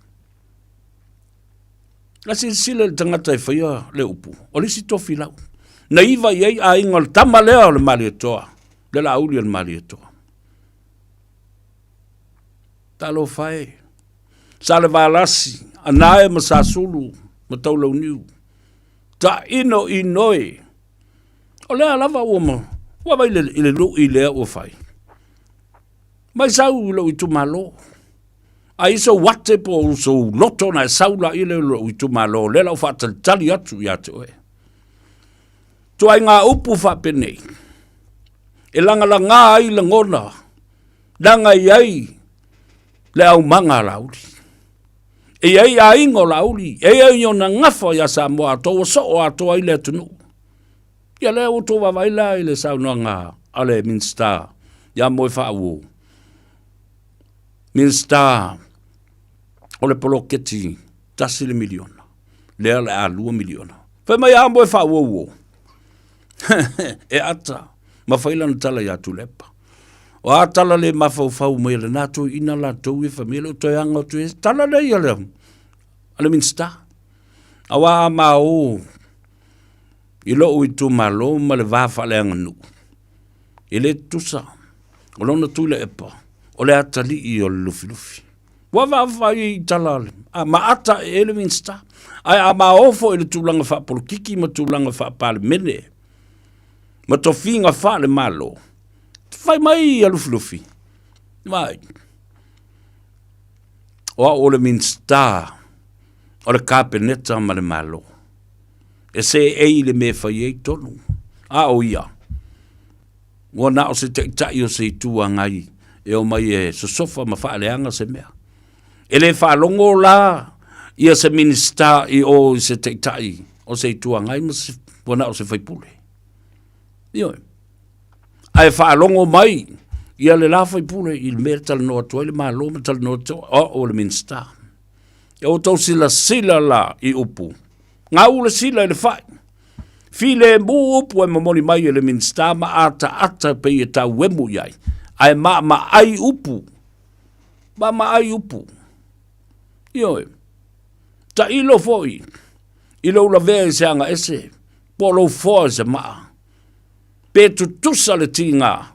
La si sila le tangata e whaia le upu. O le si tofi lau. Na iwa iei a inga le tama lea o le mali atoa. Le la auli o le mali atoa. Talo whae. Sa le wālasi. Anae ma sa sulu. Ma taulau niu. Ta ino I noe. O lea lava ua ma. Ua mai le lu I lea ua whai. Mai sau lo I tu malo. A iso wate po so loto na saula I le lo I tu malo. Le lau whatal tali atu I ate oe. Tua ngā upu whapene. E langa la ngā ai la ngona. Langa iai. Le au manga lauri. E iai a ingo lauri. E iai o na ngafo ia Samoa. Tō so o atoa I le tunu. Ia le o tō wawaila I le saunua ngā. Ale Minster. Ia moe whaawo. Minster. O le poloketi. Tasi le miliona. Lea le a 2 miliona. Whai mai a moe whaawo. E ata, mawhaila na tala ia tulepa. O a tala le mawhau mai le nato ina la tau e whamele o toi anga o toi tala le ia le. Ale Minster. Awa a mao. I lo I tu malo ma le wafa le anga nu. I le tusa. O lona tu le epa. O le atali I o le lufi lufi. Wa wafa I tala le. A ma ata e le Minster. Ai a ma ofo I le tūlanga wha polokiki ma tūlanga wha pale mene. Ma tofinga wha le malo. Whai mai a lufi. Mai. O le Minster. O le kapeneta ma le malo. E se ei le me whai ei tonu. A o ia. Wa na o se te tai o se tua ngai. E o mai e so sofa ma wha leanga se mea. E le wha longo la. Ia se Minster I o se te tai. O se tua ngai ma se. Wa na o se whai pule. Io. Ai fa longo mai. Ia le la fai pule il mertal no atoile ma lo metal no o le Minster. E o tau sila la I upu. Nga ule sila le fai. File mu upu e mamoni mai le Minster ma ata pe e tau wemu iai. Ai ma ai upu. Ma ai upu. Io. Ta ilo foi. Ilo la vea se anga ese. Polo foi se maa. Pe tutusa le tinga.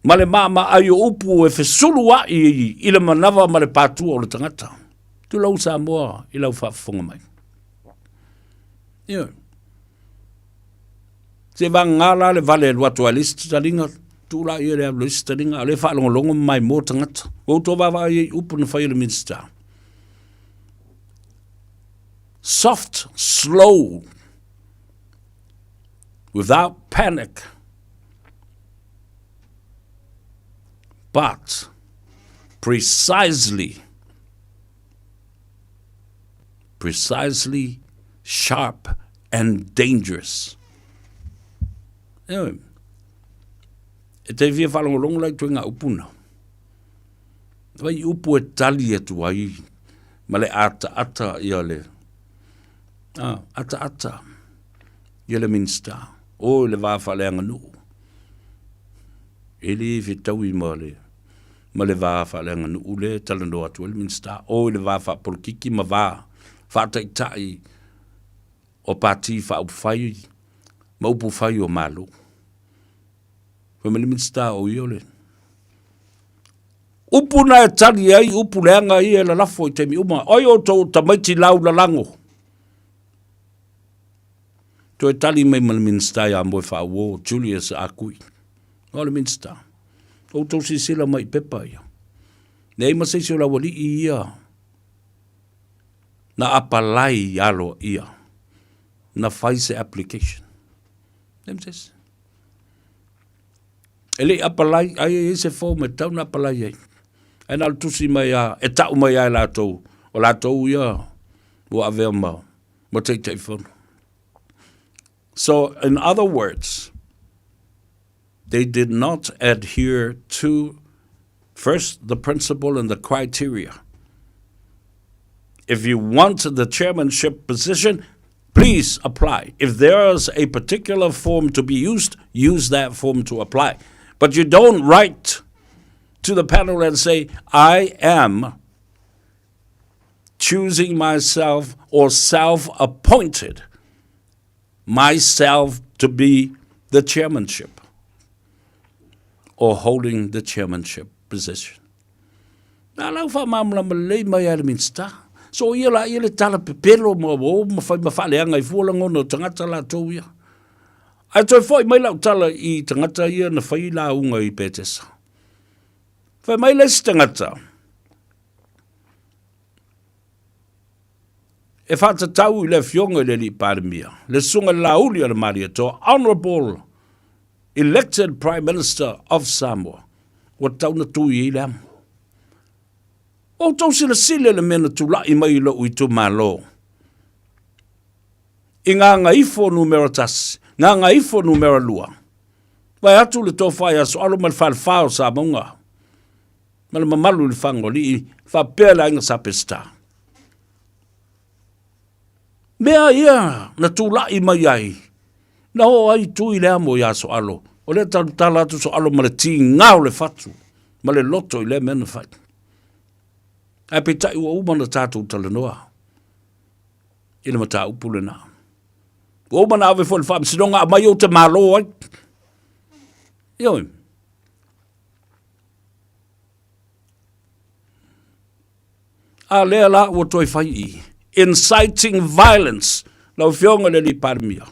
Ma le mama ai o upu e fesulu wa I le manava ma le patua o le tangata. Tu lau Samoa I lau whaafonga mai. Ia. Se vangala le vale watu a lista taringa. Tu la I le lista taringa. Le whaalongolongo mai mo tangata. O to wawa I upu na whai le Minster. Soft, slow. Without panic. But precisely sharp and dangerous. E te via whalongolong lai tui ngā upuna. Vai upu e tali atu ai, ma le ata ia le. Ata ia le minsta. O le wāwhaleanga nuu. E le whitau i ma le wāwhaleanga nuu le talanoa atu le minsta. O le wāwhapolikiki ma whātaitai o pāti whauwhai, ma upu whai o mālu. Wha le minsta o iole. Upu na e tali ai, upu leanga i e la lafo i temi uma. Oi o tau tamaiti lau la lango. To e tali mai ma le minsta ia moe whawo, Julius Akui. O le minsta. O tau si sila mai pepa ia. Nei ma seisi o la wali i ia. Na apalai alo ia. Na faise application. Nem seisi. Ele apalai, ai se fo me tau na apalai ai. E nal tusi mai a, e tau mai ai lātou. O lātou ia, o avea mau. Mo te whono. So, in other words, they did not adhere to, first, the principle and the criteria. If you want the chairmanship position, please apply. If there is a particular form to be used, use that form to apply. But you don't write to the panel and say, I am choosing myself or self-appointed myself to be the chairmanship or holding the chairmanship position. Nā lau wha mamla malei mai ala minsta. So ia le tala pepelo ma whaleanga i fualangono tangata la tau ia. Ai toi foi mai lau tala i tangata ia na whai la unga i pētesa. Whai mai lesi tangata. E whata tau i le fionga i le li pāremia. Le sunga la uli ala maria to Honorable elected Prime Minister of Samoa. Wa tau na tui i le amu. O tau sila sile le mena tu lai mai lo i tu malo. I ngā ngaifo numero tasi. Ngā ngaifo numero lua. Vai atu le tō whai aso alo mal whao sa maunga. Mala mamalu le whango li i whapela inga sa pesta. Mea ia na tu lai mai ai. Na ho ai tu i le amo i aso alo. O le tala atu so alo ma le ti ngau le fatu. Ma le loto i le mena whai. Ai pe tai ua umana tātou talanoa. Ina mata upule nā. O mana ave fo le wha msinonga a mai o te malo ai. Ioi. A lea la ua toi whai i. Inciting violence. Lau fionga le li parmia.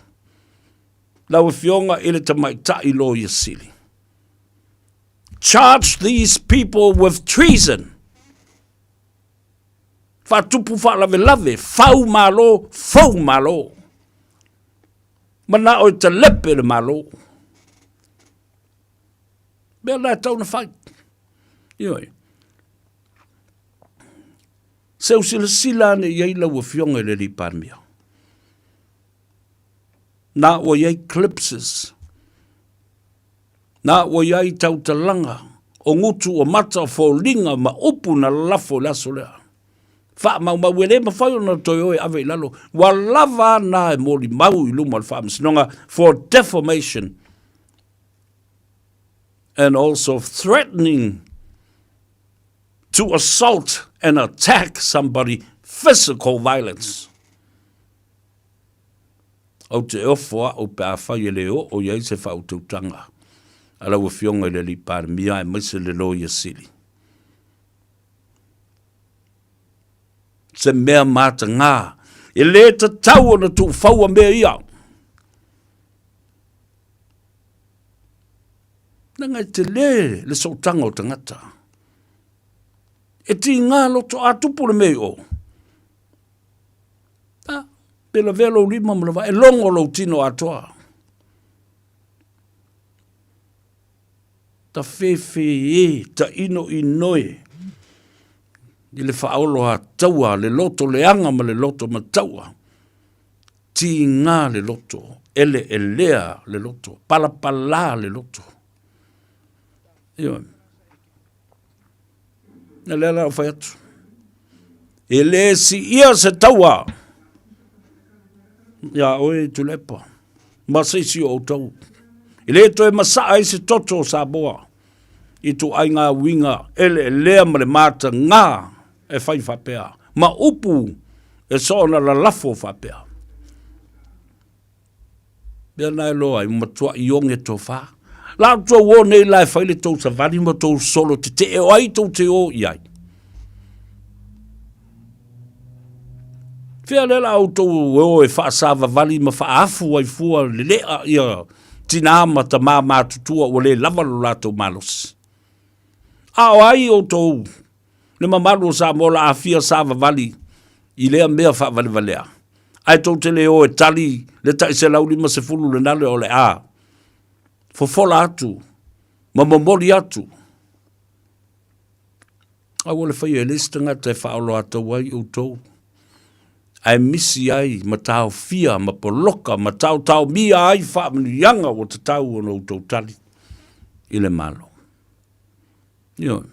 Lau fionga ele te mai tai lo i sili. Charge these people with treason. Whatupu whalave, whau malo. Mana o te lepe le malo. Mea lai tau na whai. Ioi. Seu sila ne iei lau a fionga le li parmia. Nā o iei clipses. Nā o iei tau talanga. O ngutu o mata fo linga ma upu na lafo laso lea. Fa mau wele ma fai ona toi oi ave lalo. Wa lava na e moli mau i luma al wha msinonga for defamation and also threatening to assault and attack somebody, physical violence. O te ofoa o pe a whai leo o iei se whau tautanga. Ala ua fionga le li pārmia e maise le lo ia sili. Se mea mata ngā. E le ta tau na tu whaua mea ia. Nanga te le sautanga o tangata. E ti ngā loto a tupu le mea o. Pela velo lima mlawa, e longo lo tino atoa. Ta fefe e, ta ino i noe. I le whaolo a taua, le loto le anga ma le loto ma taua. Ti ngā le loto, ele e lea le loto, palapala le loto. Ioi. Na lea la o whai atu. E le si ia se taua. Ia oe tu lepa. Ma seisi o tau. E le to e masaa i se toto sa boa. I tu ai ngā winga, ele e lea ma le mata ngā e whai whapea. Ma upu e soona la lafo whapea. Bea nai loa i matua i onge tō wha. La tua wō nei lai whaile tō sa vani ma tō solo te e o ai tō te o i ai. Whia lela au tō o e wha sāwa vali ma wha afu ai fua le lea ia tina ama ta mā mātutua o le lavalo la tō malos. Ao ai o tō le mamalu sa mola a fia sāwa vali i lea mea wha vali valea. Ai tō te leo e tali le tai se lauli ma se fulu le nale o le a. Fofola atu, ma momoli atu. Ai wale whai e listanga te whaolo ata wai o tō. Ai misi ai ma tau fia, ma poloka, ma tau mia ai whaamanu yanga o te tau o no tō tali. I le malo. Io.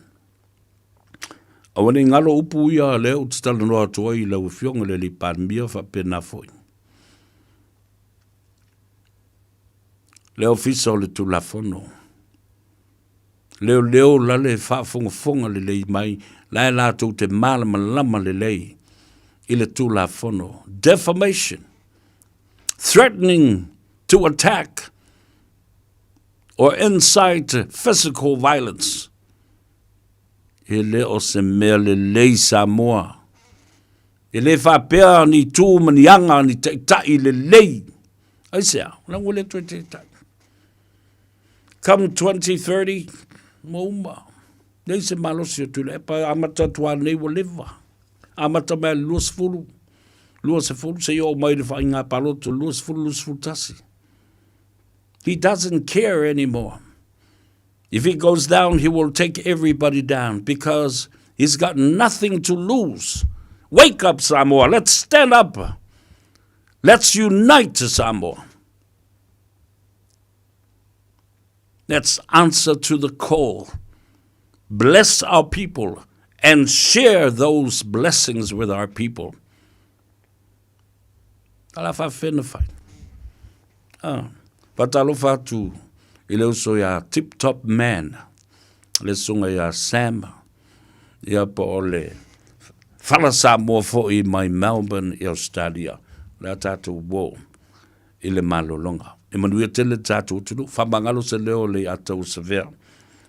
Awane ngalo upu ia leo te tala noa toa i lau fionga le li pārmia wha pena foi. Leo fisa o le tu la fono. Leo lale wha fonga le lei mai, lai la tau te malama lama le lei, i le tu la fono. Defamation. Threatening to attack or incite physical violence. E le o se mea le lei Samoa. E le whapea ni tū manianga ni te tai le lei. Ai sea, lango le tue te tai. Come 2030, mauma. Nei se malosi o tule, pa amata tua nei wa lewa. Amata mea lua se fulu. Lua se fulu, se yo mai le wha inga paloto, lua se fulu tasi. He doesn't care anymore. If he goes down, he will take everybody down because he's got nothing to lose. Wake up, Samoa. Let's stand up. Let's unite, Samoa. Let's answer to the call. Bless our people and share those blessings with our people. Alafa whenawhai. Patalofa tu. I leo so ia tip-top man. Le sunga ia Sam. Ia po o le whala Samoa fo i mai Melbourne i Australia. Le tātou wō i le malolonga. E manuia tele tātou tunu. Whamangalo se leo le atau se vea.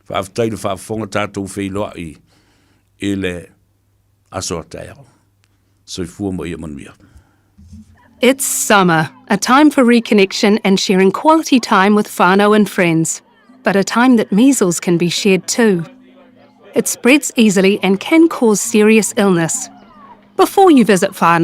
Whaaftai le whaafonga tātou whailoa i le asoa taiao. So i fua mo i manuia. It's summer, a time for reconnection and sharing quality time with whānau and friends, but a time that measles can be shared too. It spreads easily and can cause serious illness. Before you visit whānau,